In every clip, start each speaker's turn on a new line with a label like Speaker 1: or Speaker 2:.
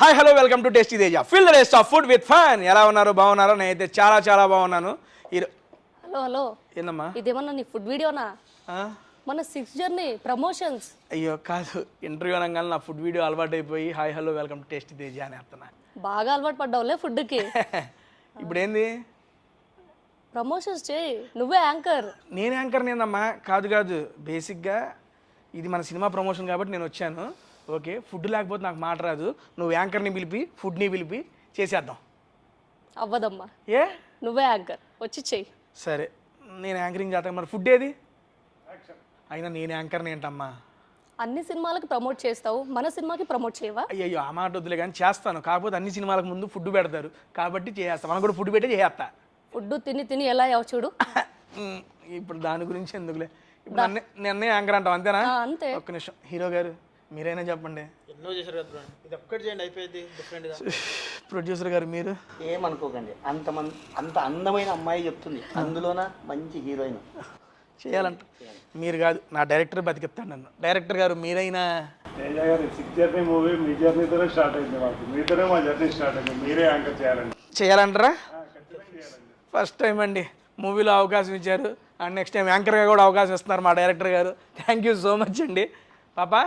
Speaker 1: Hi hello welcome to tasty Teja fill the taste of food with fun. ఎలా ఉన్నారు? బాగున్నారా? నేనైతే చాలా చాలా బాగున్నాను.
Speaker 2: హలో హలో
Speaker 1: ఏందమ్మా
Speaker 2: ఇదేమన్నా నీ ఫుడ్ వీడియోనా? మన 6 జర్నీ ప్రమోషన్స్.
Speaker 1: అయ్యో కాదు, ఇంటర్వ్యూ అనగానే నా ఫుడ్ వీడియో అలవాటు అయిపోయి hi hello welcome to tasty Teja అని అర్థనా.
Speaker 2: బాగా అలవాటు పడ్డావులే ఫుడ్కి.
Speaker 1: ఇప్పుడు ఏంది?
Speaker 2: ప్రమోషన్స్ చేయి, నువ్వే యాంకర్.
Speaker 1: నేను యాంకర్ నేనమ్మా. కాదు కాదు, బేసిక్గా ఇది మన సినిమా ప్రమోషన్ కాబట్టి నేను వచ్చాను. ఓకే, ఫుడ్ లేకపోతే నాకు మాట రాదు. నువ్వు యాంకర్ని పిలిపి ఫుడ్ని పిలిపి చేసేద్దాం.
Speaker 2: అవ్వదమ్మా,
Speaker 1: ఏ
Speaker 2: నువ్వే యాంకర్, వచ్చి చెయ్యి.
Speaker 1: సరే, నేను యాంకరింగ్ చేస్తాను. మరి ఫుడ్ ఏది? అయినా నేను యాంకర్ని ఏంటమ్మా?
Speaker 2: అన్ని సినిమాలకు ప్రమోట్ చేస్తావు, మన సినిమాకి ప్రమోట్ చేయవా?
Speaker 1: అయ్యో ఆ మాట వద్దులే కానీ చేస్తాను. కాకపోతే అన్ని సినిమాలకు ముందు ఫుడ్ పెడతారు కాబట్టి చేస్తాను. మనం కూడా ఫుడ్ పెట్టే చేస్తా.
Speaker 2: ఫుడ్ తిని తిని ఎలా అయ్యావు చూడు.
Speaker 1: ఇప్పుడు దాని గురించి ఎందుకులే. ఇప్పుడు నన్నే యాంకర్ అంటావు అంతేనా?
Speaker 2: అంతే.
Speaker 1: ఒక్క నిమిషం, హీరో గారు మీరైనా చెప్పండి.
Speaker 3: ఎన్నో చేశారు కదా, ఇది ఒక్కటి చేయండి అయిపోయింది. డిఫరెంట్గా
Speaker 1: ప్రొడ్యూసర్ గారు మీరు
Speaker 3: ఏమనుకోకండి, అంత అందమైన అమ్మాయి చెప్తుంది, అందులోన మంచి హీరోయిన్
Speaker 1: చేయాలంట. మీరు కాదు, నా డైరెక్టర్ బతికిస్తాడు నన్ను. డైరెక్టర్ గారు మీరైనా.
Speaker 4: తేజ గారి 6 జర్నీ మూవీ మీ జర్నీతోనే స్టార్ట్ అయింది. మాకు మీతోనే మా జర్నీ స్టార్ట్ అయింది. మీరే యాంకర్ చేయాలండి.
Speaker 1: చేయాలంటారా? ఫస్ట్ టైం అండి మూవీలో అవకాశం ఇచ్చారు, అండ్ నెక్స్ట్ టైం యాంకర్గా కూడా అవకాశం ఇస్తున్నారు మా డైరెక్టర్ గారు. థ్యాంక్ యూ సో మచ్ అండి. పాపా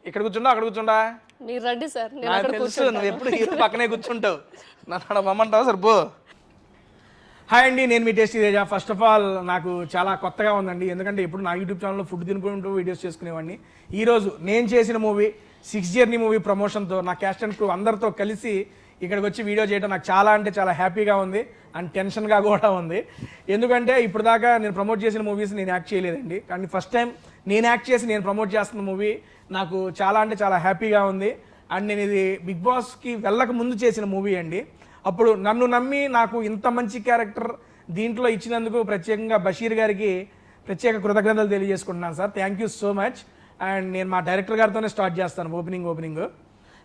Speaker 1: ఇక్కడ కూర్చుంటా అక్కడ కూర్చుంటా?
Speaker 2: మీరు రండి సార్, నేను
Speaker 1: నాకు
Speaker 2: అక్కడ
Speaker 1: తెలుసు,
Speaker 2: కూర్చుంటాను.
Speaker 1: నువ్వు ఎప్పుడు హీరో పక్కనే కూర్చుంటావు. నన్ను అక్కడ మమ్మంటావు సార్ పో. హాయ్ అండి, నేను మీ tasty Teja. First of all నాకు చాలా కొత్తగా ఉందండి, ఎందుకంటే ఇప్పుడు నా యూట్యూబ్ ఛానల్లో ఫుడ్ తినుకుంటూ వీడియోస్ చేసుకునేవాడిని. ఈరోజు నేను చేసిన మూవీ 6 జర్నీ మూవీ ప్రమోషన్తో నా క్యాస్ట్ అండ్ క్రూ అందరితో కలిసి ఇక్కడికి వచ్చి వీడియో చేయడం నాకు చాలా అంటే చాలా హ్యాపీగా ఉంది అండ్ టెన్షన్గా కూడా ఉంది. ఎందుకంటే ఇప్పుడు దాకా నేను ప్రమోట్ చేసిన మూవీస్ నేను యాక్ట్ చేయలేదండి, కానీ ఫస్ట్ టైం నేను యాక్ట్ చేసి నేను ప్రమోట్ చేస్తున్న మూవీ నాకు చాలా అంటే చాలా హ్యాపీగా ఉంది. అండ్ నేను ఇది బిగ్ బాస్కి వెళ్ళక ముందు చేసిన మూవీ అండి. అప్పుడు నన్ను నమ్మి నాకు ఇంత మంచి క్యారెక్టర్ దీంట్లో ఇచ్చినందుకు ప్రత్యేకంగా బషీర్ గారికి ప్రత్యేక కృతజ్ఞతలు తెలియజేసుకుంటున్నాను sir. Thank you so much. And నేను మా డైరెక్టర్ గారితోనే స్టార్ట్ చేస్తాను ఓపెనింగ్.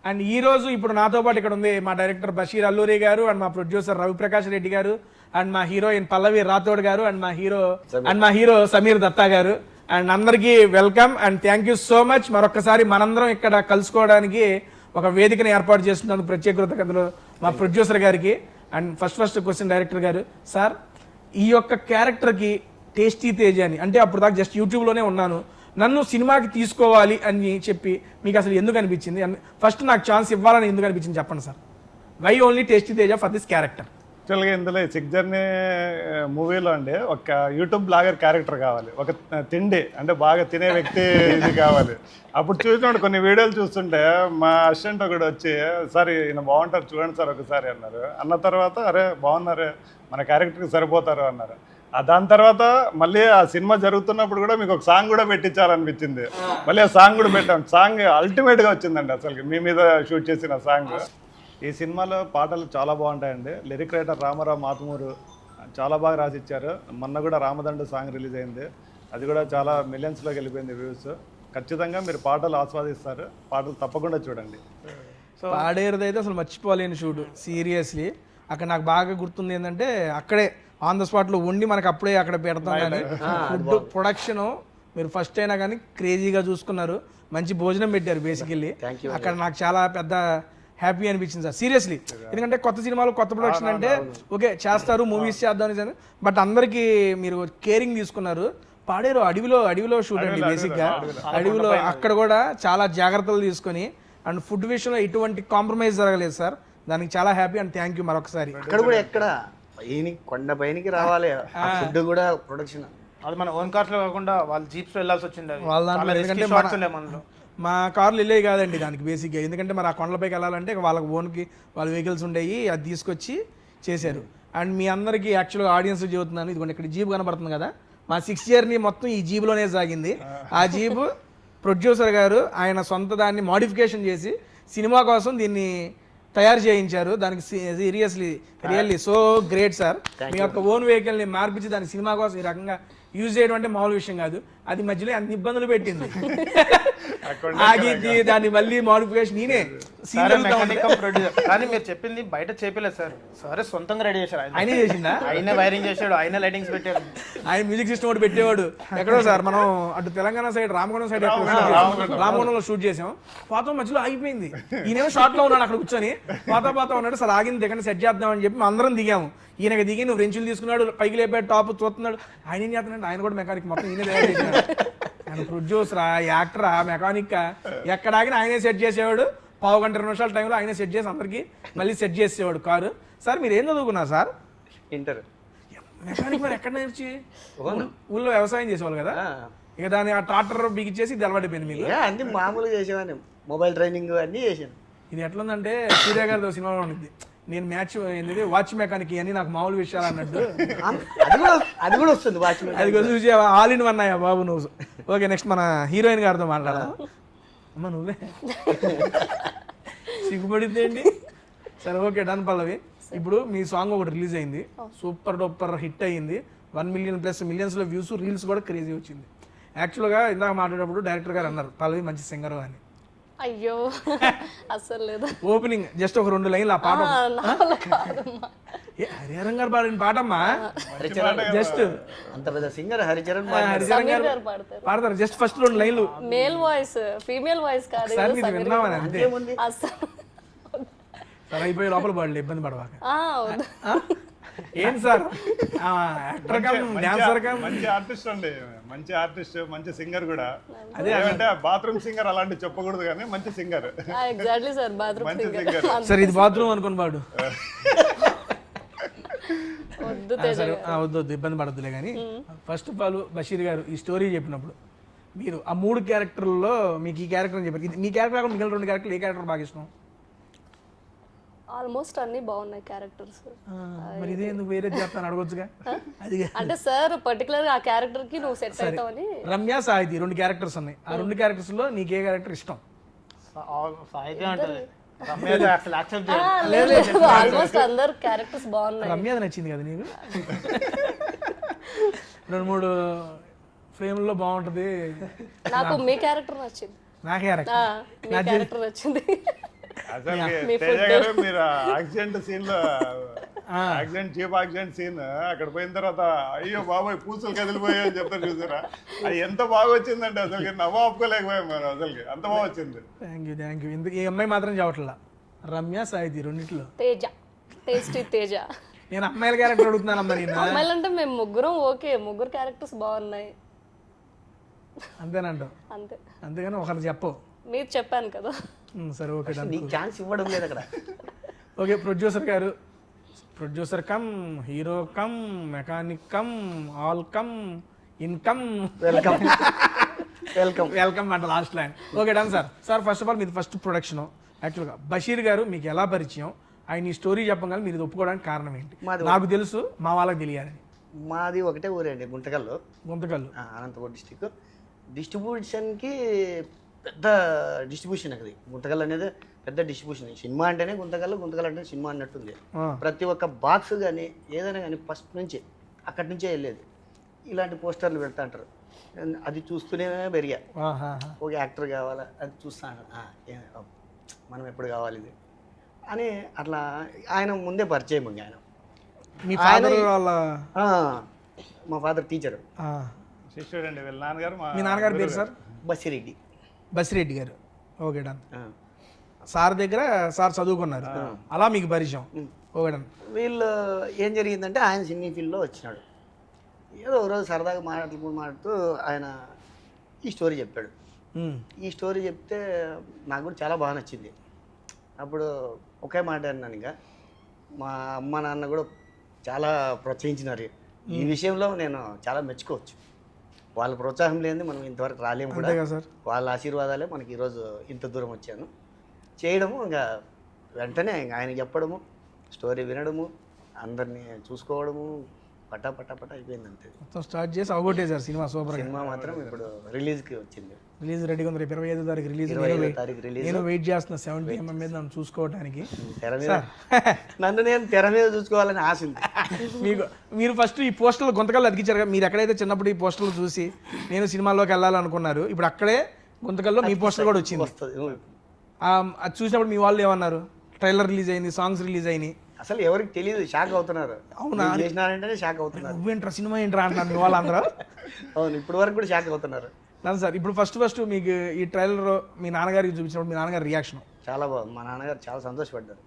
Speaker 1: అండ్ ఈరోజు ఇప్పుడు నాతో పాటు ఇక్కడ ఉంది మా డైరెక్టర్ బషీర్ అల్లూరి గారు, అండ్ మా ప్రొడ్యూసర్ రవిప్రకాష్ రెడ్డి గారు, అండ్ మా హీరోయిన్ పల్లవి రాథోడ్ గారు, అండ్ మా హీరో సమీర్ దత్తా గారు. అండ్ అందరికీ welcome and thank you so much. మరొకసారి మనందరం ఇక్కడ కలుసుకోవడానికి ఒక వేదికను ఏర్పాటు చేస్తున్నందుకు ప్రత్యేక కృతజ్ఞతలు మా ప్రొడ్యూసర్ గారికి. అండ్ ఫస్ట్ క్వశ్చన్ డైరెక్టర్ గారు, సార్ ఈ యొక్క క్యారెక్టర్కి టేస్టీ తేజ అని అంటే అప్పుడు దాకా జస్ట్ యూట్యూబ్లోనే ఉన్నాను, నన్ను సినిమాకి తీసుకోవాలి అని చెప్పి మీకు అసలు ఎందుకు అనిపించింది? ఫస్ట్ నాకు ఛాన్స్ ఇవ్వాలని ఎందుకు అనిపించింది చెప్పండి sir. Why only tasty Teja for this character?
Speaker 4: యాక్చువల్గా ఇందులో 6 జర్నీ మూవీలో అండి ఒక యూట్యూబ్ బ్లాగర్ క్యారెక్టర్ కావాలి, ఒక తిండి అంటే బాగా తినే వ్యక్తి ఇది కావాలి. అప్పుడు చూసినప్పుడు కొన్ని వీడియోలు చూస్తుంటే మా అసిస్టెంట్ ఒకటి వచ్చి, సార్ ఈయన బాగుంటారు చూడండి సార్ ఒకసారి అన్నారు. అన్న తర్వాత అరే బాగున్నారే, మన క్యారెక్టర్కి సరిపోతారు అన్నారు. దాని తర్వాత మళ్ళీ ఆ సినిమా జరుగుతున్నప్పుడు కూడా మీకు ఒక సాంగ్ కూడా పెట్టించాలనిపించింది. మళ్ళీ ఆ సాంగ్ కూడా పెట్టాం. సాంగ్ అల్టిమేట్గా వచ్చిందండి అసలు మీ మీద షూట్ చేసిన సాంగ్. ఈ సినిమాలో పాటలు చాలా బాగుంటాయండి. లిరిక్ రైటర్ రామారావు మాతుమూరు చాలా బాగా రాసిచ్చారు. మొన్న కూడా రామదండు సాంగ్ రిలీజ్ అయింది, అది కూడా చాలా మిలియన్స్లోకి వెళ్ళిపోయింది వ్యూస్. ఖచ్చితంగా మీరు పాటలు ఆస్వాదిస్తారు, పాటలు తప్పకుండా చూడండి.
Speaker 1: సో పాడేరుదైతే అసలు మర్చిపోలేని షూట్ సీరియస్లీ. అక్కడ నాకు బాగా గుర్తుంది ఏంటంటే అక్కడే ఆన్ ద స్పాట్లో వండి మనకు అప్పుడే అక్కడ పెడతాం. కానీ ఫుడ్ ప్రొడక్షన్ మీరు ఫస్ట్ అయినా కానీ క్రేజీగా చూసుకున్నారు, మంచి భోజనం పెట్టారు బేసికల్లీ. అక్కడ నాకు చాలా పెద్ద హ్యాపీ అనిపించింది సార్ సీరియస్లీ. ఎందుకంటే కొత్త సినిమాలు కొత్త ప్రొడక్షన్ అంటే ఓకే చేస్తారు, మూవీస్ చేద్దాం, బట్ అందరికీ మీరు కేరింగ్ తీసుకున్నారు. పాడేరు అడవిలో షూట్ అండి బేసిక్గా. అడవిలో అక్కడ కూడా చాలా జాగ్రత్తలు తీసుకొని అండ్ ఫుడ్ విషయంలో ఎటువంటి కాంప్రమైజ్ జరగలేదు సార్. దానికి చాలా హ్యాపీ అండ్ థ్యాంక్ యూ మరొకసారి.
Speaker 3: అక్కడ కూడా ఎక్కడ కొండ పైనకి రావాలి ఫుడ్ కూడా ప్రొడక్షన్.
Speaker 5: అది మన ఓన్ కార్స్ లో కాకుండా వాళ్ళు జీప్స్ వెళ్ళాల్సి వచ్చింది
Speaker 1: వాళ్ళ దాంట్లో. ఎందుకంటే మా కార్లు వెళ్ళేవి కాదండి దానికి బేసిక్గా. ఎందుకంటే మరి ఆ కొండలపైకి వెళ్ళాలంటే వాళ్ళకి ఓన్కి వాళ్ళ వెహికల్స్ ఉండేవి, అది తీసుకొచ్చి చేశారు. అండ్ మీ అందరికీ యాక్చువల్గా ఆడియన్స్ చెబుతున్నాను, ఇదిగోండి ఇక్కడ జీప్ కనబడుతుంది కదా, మా 6 జర్నీ మొత్తం ఈ జీబులోనే సాగింది. ఆ జీబు ప్రొడ్యూసర్ గారు ఆయన సొంత దాన్ని మోడిఫికేషన్ చేసి సినిమా కోసం దీన్ని తయారు చేయించారు. దానికి రియల్లీ సో గ్రేట్ సార్. మీ యొక్క ఓన్ వెహికల్ని మార్పించి దాని సినిమా కోసం ఈ రకంగా యూజ్ చేయడం అంటే మామూలు విషయం కాదు. అది మధ్యలో అన్ని ఇబ్బందులు పెట్టింది. ఆగింది దాన్ని మళ్ళీ మాడిఫికేషన్ నేనే
Speaker 5: సరే మెకానికం ప్రొడ్యూసర్ కానీ మీరు చెప్పింది బయట చేపలేదు సార్ సరే సొంతంగా రెడీ చేశారు ఆయన
Speaker 1: ఆయనే చేసిందా
Speaker 5: ఆయనే వైరింగ్ చేశాడు ఆయనే లైటింగ్స్ పెట్టాడు
Speaker 1: ఆయన మ్యూజిక్ సిస్టమ్ ఒకటి పెట్టేవాడు ఎక్కడో సార్ మనం అటు తెలంగాణ సైడ్ రామగుండం సైడ్ రామగుండంలో షూట్ చేసాం పోతాం మధ్యలో ఆగిపోయింది ఈయనేమో షార్ట్ లో ఉన్నాడు అక్కడ కూర్చొని పోతా ఉన్నాడు సార్ ఆగింది దిగండి సెట్ చేద్దామని చెప్పి అందరం దిగాము ఈయనకి దిగి నువ్వు రెంచులు తీసుకున్నాడు పైకి లేపాడు టాప్ చూస్తున్నాడు ఆయన ఏం చేస్తున్నాడు ఆయన కూడా మెకానిక్ మొత్తం ఈయన తయారు చేసినాడు ఆయన ప్రొడ్యూసరా యాక్టరా మెకానిక్ ఎక్కడ ఆగినా ఆయనే సెట్ చేసేవాడు 15 నిమిషాల టైంలో ఆయనే సెట్ చేసి అందరికి మళ్ళీ సెట్ చేసేవాడు కారు సార్ మీరు ఏం చదువుకున్నారు సార్
Speaker 3: ఇంటర్
Speaker 1: మెకానిక్ మరి ఎక్కడ నేర్చి ఊళ్ళో వ్యవసాయం చేసేవాళ్ళు కదా ఇక దాన్ని ఆ ట్రాక్టర్ బిగిచ్చేసి ఇది అలవాటైపోయింది మీకు
Speaker 3: అన్ని మామూలుగా చేసేవాడిని మొబైల్ ట్రైనింగ్ అన్నీ చేశాను.
Speaker 1: ఇది ఎట్లుందంటే సూర్య గారితో సినిమాలో ఉంటుంది నేను మ్యాచ్ ఏంటి వాచ్ మెకానిక్ అని నాకు మామూలు విషయాలు అన్నట్టు
Speaker 3: అది కూడా వస్తుంది వాచ్మెన్.
Speaker 1: అది చూసి ఆల్ ఇన్ వన్ అయ్యా బాబు నువ్వు. ఓకే నెక్స్ట్ మన హీరోయిన్ గారితో మాట్లాడదాం. అమ్మ నువ్వే సిగ్గుపడింది ఏంటి? సరే ఓకే డన్ పల్లవి. ఇప్పుడు మీ సాంగ్ ఒకటి రిలీజ్ అయింది, సూపర్ డూపర్ హిట్ అయ్యింది, 1 మిలియన్ ప్లస్ మిలియన్స్లో వ్యూస్, రీల్స్ కూడా క్రేజీ వచ్చింది. యాక్చువల్గా ఇందాక మాట్లాడేటప్పుడు డైరెక్టర్ గారు అన్నారు పల్లవి మంచి సింగర్ అని.
Speaker 2: అయ్యో అస్సలు లేదు.
Speaker 1: ఓపెనింగ్ జస్ట్ ఒక 2 లైన్లు ఆ పాట హరిహరన్ గారు పాడిన పాటమ్మా జస్ట్
Speaker 3: అంత పెద్ద సింగర్ హరిచరణ్
Speaker 1: హరిహరన్ గారు పాడతారు జస్ట్ ఫస్ట్ 2 లైన్లు.
Speaker 2: మేల్ వాయిస్ ఫీమేల్ వాయిస్ కాదు
Speaker 1: సార్ మీరు విన్నామని అంతే.
Speaker 2: అస్సలు
Speaker 1: సార్ అయిపోయి లోపల పడలే ఇబ్బంది పడవాక.
Speaker 2: వద్దు.
Speaker 1: ఏం sir actor come dancer come
Speaker 4: మంచి ఆర్టిస్ట్ అండి, మంచి ఆర్టిస్ట్, మంచి సింగర్ కూడా. అదే అంటే బాత్రూమ్ సింగర్ అలాంటి చెప్పకూడదు కానీ మంచి సింగర్.
Speaker 2: ఎగ్జాక్ట్లీ సార్ బాత్రూమ్
Speaker 4: మంచి
Speaker 2: సింగర్.
Speaker 4: సింగర్.
Speaker 1: సార్ ఇది బాత్రూమ్ అనుకుని పాడు.
Speaker 2: వద్దు
Speaker 1: సరే వద్దు ఇబ్బంది పడద్దులే కానీ ఫస్ట్ ఆఫ్ ఆల్ బషీర్ గారు ఈ స్టోరీ చెప్పినప్పుడు మీరు ఆ 3 క్యారెక్టర్లలో మీకు ఈ క్యారెక్టర్ అని చెప్పారు. మీ క్యారెక్టర్ కాకుండా మిగిలిన 2 క్యారెక్టర్లు ఏ క్యారెక్టర్ బాగా ఇష్టం?
Speaker 2: ఆల్మోస్ట్ అన్ని బాగున్నాయి క్యారెక్టర్స్.
Speaker 1: మరి ఇదే ఎందుకు వేరే చెప్తాను అడగొచ్చుగా. అది
Speaker 2: అంటే సార్ పర్టికులర్ ఆ క్యారెక్టర్ కి నువ్వు సెట్ అవుతావని.
Speaker 1: రమ్య సాహితి 2 క్యారెక్టర్స్ ఉన్నాయి. ఆ 2 క్యారెక్టర్స్ లో నీకు ఏ క్యారెక్టర్ ఇష్టం?
Speaker 5: సాయితే అంటది రమ్య అసలు యాక్సెప్ట్ చేయాలి.
Speaker 2: ఆల్మోస్ట్ అందరు క్యారెక్టర్స్ బాగున్నాయి.
Speaker 1: రమ్య నచ్చింది కదా నీకు? 2-3 ఫ్రేమ్లో బాగుంటది.
Speaker 2: నాకు మీ క్యారెక్టర్ నచ్చింది.
Speaker 1: నా క్యారెక్టర్
Speaker 2: మీ క్యారెక్టర్ నచ్చింది.
Speaker 4: అసలు తేజ గారు మీరు యాక్సిడెంట్ సీన్ లో చీప్ యాక్సిడెంట్ సీన్ అక్కడ పోయిన తర్వాత అయ్యో బాబాయ్ పూసలు కదిలిపోయాయి అని చెప్తారు చూసారా, అది ఎంత బాగా వచ్చిందంటే అసలు నవ్వు ఆపుకోలేకపోయాం మనం, అసలు అంత బాగా వచ్చింది.
Speaker 1: Thank you. ఎందుకు ఈ అమ్మాయి మాత్రం చెప్పట్లా, రమ్య సాహితి 2
Speaker 2: తేజ, టేస్టీ తేజ.
Speaker 1: నేను అమ్మాయిల క్యారెక్టర్ అడుగుతున్నానమ్మా నేను.
Speaker 2: అమ్మాయిలంటే మేము ముగ్గురం ఓకే, ముగ్గురు క్యారెక్టర్స్ బాగున్నాయి
Speaker 1: అంతేనంట.
Speaker 2: అంతే.
Speaker 1: అంతేగాని ఒకరు చెప్పవు.
Speaker 2: మీరు చెప్పాను కదా.
Speaker 1: సరే ఓకే
Speaker 3: నీకు ఛాన్స్ ఇవ్వడం లేదు అక్కడ.
Speaker 1: ఓకే ప్రొడ్యూసర్ గారు, producer cum hero cum mechanic cum all cum income
Speaker 3: welcome welcome
Speaker 1: welcome అంట last line. Okay done sir. Sir first of all మీది ఫస్ట్ ప్రొడక్షన్. యాక్చువల్గా బషీర్ గారు మీకు ఎలా పరిచయం, ఆయన ఈ స్టోరీ చెప్పగానే మీరు ఇది ఒప్పుకోవడానికి కారణం ఏంటి? నాకు తెలుసు, మా వాళ్ళకి తెలియాలని.
Speaker 3: మాది ఒకటే ఊరండి, గుంతకల్లు. అనంతపురం డిస్టిక్. డిస్ట్రిబ్యూషన్కి పెద్ద డిస్ట్రిబ్యూషన్ అది. గుంతకల్ అనేది పెద్ద డిస్ట్రిబ్యూషన్. సినిమా అంటేనే గుంతకల్, గుంతకల్ అంటే సినిమా అన్నట్టుంది. ప్రతి ఒక్క బాక్స్ కానీ ఏదైనా కానీ ఫస్ట్ నుంచి అక్కడి నుంచే వెళ్ళేది. ఇలాంటి పోస్టర్లు పెడతా అంటారు, అది చూస్తూనే పెరిగా. ఒక యాక్టర్ కావాలా అది చూస్తాను, మనం ఎప్పుడు కావాలి ఇది అని అట్లా. ఆయన ముందే పరిచయం ఉంది. ఆయన
Speaker 1: మీ ఫాదర్ వాళ్ళ
Speaker 3: మా ఫాదర్ టీచర్,
Speaker 4: శిష్యుడు అండి వీళ్ళ నాన్నగారు.
Speaker 1: మీ నాన్నగారు పేరు సార్?
Speaker 3: బసిరెడ్డి.
Speaker 1: బసిరెడ్డి గారు. Okay done. సార్ దగ్గర సార్ చదువుకున్నారు, అలా మీకు పరిచయం. Okay done.
Speaker 3: వీళ్ళు ఏం జరిగిందంటే ఆయన సినీ ఫీల్డ్లో వచ్చినాడు. ఏదో ఒకరోజు సరదాగా మాట్లాడుతూ ఆయన ఈ స్టోరీ చెప్పాడు. ఈ స్టోరీ చెప్తే నాకు కూడా చాలా బాగా నచ్చింది. అప్పుడు ఒకే మాట అన్నాను, ఇంకా మా అమ్మ నాన్న కూడా చాలా ప్రోత్సహించినారు ఈ విషయంలో. నేను చాలా మెచ్చుకోవచ్చు. వాళ్ళ ప్రోత్సాహం లేనిది మనం ఇంతవరకు రాలేము కూడా. వాళ్ళ ఆశీర్వాదాలే మనకి ఈరోజు ఇంత దూరం వచ్చాను చేయడము. ఇంకా వెంటనే ఆయన చెప్పడము, స్టోరీ వినడము, అందరినీ చూసుకోవడము, పటా అయిపోయింది అంతే.
Speaker 1: మొత్తం స్టార్ట్ చేసి అవగొట్టేశారు సినిమా. సూపర్.
Speaker 3: సినిమా మాత్రం ఇప్పుడు రిలీజ్కి వచ్చింది.
Speaker 1: రిలీజ్ రెడీగా ఉంది. రేపు 25వ తారీఖు రిలీజ్. నేను వెయిట్ చేస్తున్నా 70mm మీద నన్ను చూసుకోవడానికి.
Speaker 3: తెర మీద నన్ను నేను తెర మీద చూసుకోవాలని ఆశ ఉంది.
Speaker 1: మీరు ఫస్ట్ ఈ పోస్టర్లు గుంతకాలు అతికించారు కదా, మీరు ఎక్కడైతే చిన్నప్పుడు ఈ పోస్టర్లు చూసి నేను సినిమాల్లోకి వెళ్ళాలనుకున్నారు, ఇప్పుడు అక్కడే గుంతకల్లో మీ పోస్టర్ కూడా వచ్చింది.
Speaker 3: వస్తుంది.
Speaker 1: అది చూసినప్పుడు మీ వాళ్ళు ఏమన్నారు? ట్రైలర్ రిలీజ్ అయింది, సాంగ్స్ రిలీజ్ అయినాయి,
Speaker 3: అసలు ఎవరికి తెలియదు, షాక్ అవుతున్నారు.
Speaker 1: అవునా?
Speaker 3: చేసినారంటేనే షాక్ అవుతున్నారు.
Speaker 1: నువ్వేంట్రా సినిమా ఏంట్రా అంటున్నారు మీ వాళ్ళందరూ.
Speaker 3: అవును, ఇప్పుడు వరకు కూడా షాక్ అవుతున్నారు.
Speaker 1: లేదు సార్, ఇప్పుడు ఫస్ట్ మీకు ఈ ట్రైలర్ మీ నాన్నగారికి చూపించినప్పుడు మీ నాన్నగారి రియాక్షన్?
Speaker 3: చాలా బాగుంది. మా నాన్నగారు చాలా సంతోషపడ్డారు.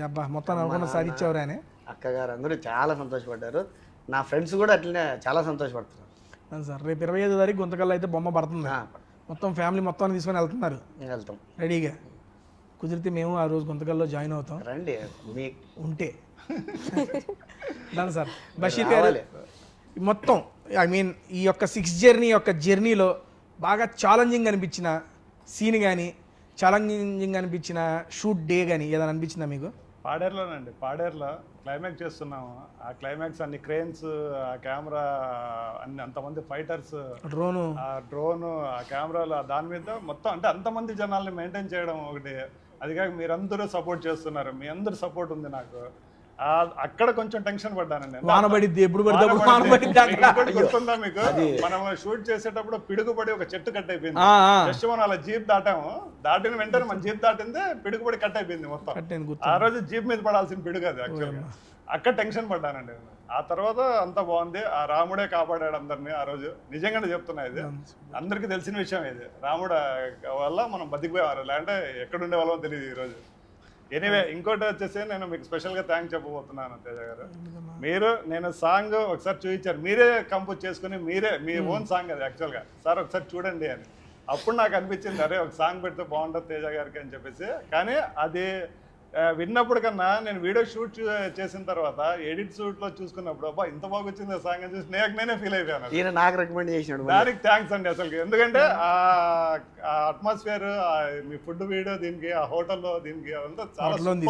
Speaker 1: అబ్బా మొత్తం అనుకున్న సాధించేవారు అని.
Speaker 3: అక్కగారు అందరూ చాలా సంతోషపడ్డారు. నా ఫ్రెండ్స్ కూడా అట్లనే చాలా సంతోషపడుతున్నారు.
Speaker 1: అవును సార్, రేపు 25వ తారీఖు గుంతకల్లో అయితే బొమ్మ పడుతుంది. మొత్తం ఫ్యామిలీ మొత్తాన్ని తీసుకొని వెళ్తున్నారు
Speaker 3: వెళ్తాం
Speaker 1: రెడీగా. కుదిరితే మేము ఆ రోజు గుంతకల్లో జాయిన్ అవుతాం
Speaker 3: రండి మీ
Speaker 1: ఉంటే. దాని సార్ బషీర్ గారు మొత్తం ఐ మీన్ ఈ యొక్క 6 జర్నీలో బాగా ఛాలెంజింగ్ అనిపించిన సీన్ కానీ, ఛాలెంజింగ్ అనిపించిన షూట్ డే కానీ ఏదైనా అనిపించిందా మీకు?
Speaker 4: పాడేరులోనండి. పాడేరులో క్లైమాక్స్ చేస్తున్నాము. ఆ క్లైమాక్స్ అన్ని క్రేన్స్, ఆ కెమెరా, అన్ని అంతమంది ఫైటర్స్,
Speaker 1: డ్రోను,
Speaker 4: ఆ డ్రోను, ఆ కెమెరాలు, దాని మీద మొత్తం అంటే అంతమంది జనాల్ని మెయింటైన్ చేయడం ఒకటి. అది కాక మీరందరూ సపోర్ట్ చేస్తున్నారు, మీ అందరు సపోర్ట్ ఉంది నాకు. అక్కడ కొంచెం టెన్షన్ పడ్డానండి.
Speaker 1: వానబడిద్ది, ఎప్పుడు పడితే వానబడిద్ది అక్కడ.
Speaker 4: గుర్తుందా మీకు? మనం షూట్ చేసేటప్పుడు పిడుగుపడి ఒక చెట్టు కట్ అయిపోయింది. జస్ట్ మనం అలా జీప్ దాటాము, దాటిన వెంటనే మన జీప్ దాటిందే పిడుగుపడి కట్ అయిపోయింది మొత్తం. ఆ రోజు జీప్ మీద పడాల్సిన పిడుగు అది యాక్చువల్గా. అక్కడ టెన్షన్ పడ్డానండి. ఆ తర్వాత అంతా బాగుంది. ఆ రాముడే కాపాడాడు అందరినీ ఆ రోజు. నిజంగానే చెప్తున్నా, ఇది అందరికీ తెలిసిన విషయం. ఇది రాముడు వల్ల మనం బతికిపోయేవారు, లేదంటే ఎక్కడుండే వాళ్ళమో తెలియదు ఈరోజు. ఎనీవే, ఇంకోటి వచ్చేసి నేను మీకు స్పెషల్గా థ్యాంక్స్ చెప్పబోతున్నాను తేజ గారు. నేను సాంగ్ ఒకసారి చూపించారు, మీరే కంపోజ్ చేసుకుని మీరే మీ ఓన్ సాంగ్ అది యాక్చువల్గా. సార్ ఒకసారి చూడండి అని. అప్పుడు నాకు అనిపించింది, అరే ఒక సాంగ్ పెడితే బాగుంటుంది తేజ గారికి అని చెప్పేసి. కానీ అది విన్నప్పుడు కన్నా నేను వీడియో షూట్ చేసిన తర్వాత ఎడిట్ షూట్ లో చూసుకున్నప్పుడు అబ్బా ఇంత బాగా వచ్చింది ఆ సాంగ్ అని చూసి నేనే ఫీల్ అయిపోయాను.
Speaker 3: ఈయన నాకు రికమెండ్ చేసినాడు.
Speaker 4: దానికి థ్యాంక్స్ అండి అసలు. ఎందుకంటే ఆ అట్మాస్ఫియర్, మీ ఫుడ్ వీడియో, దీనికి ఆ హోటల్లో, దీనికి అదంతా చాలా వచ్చింది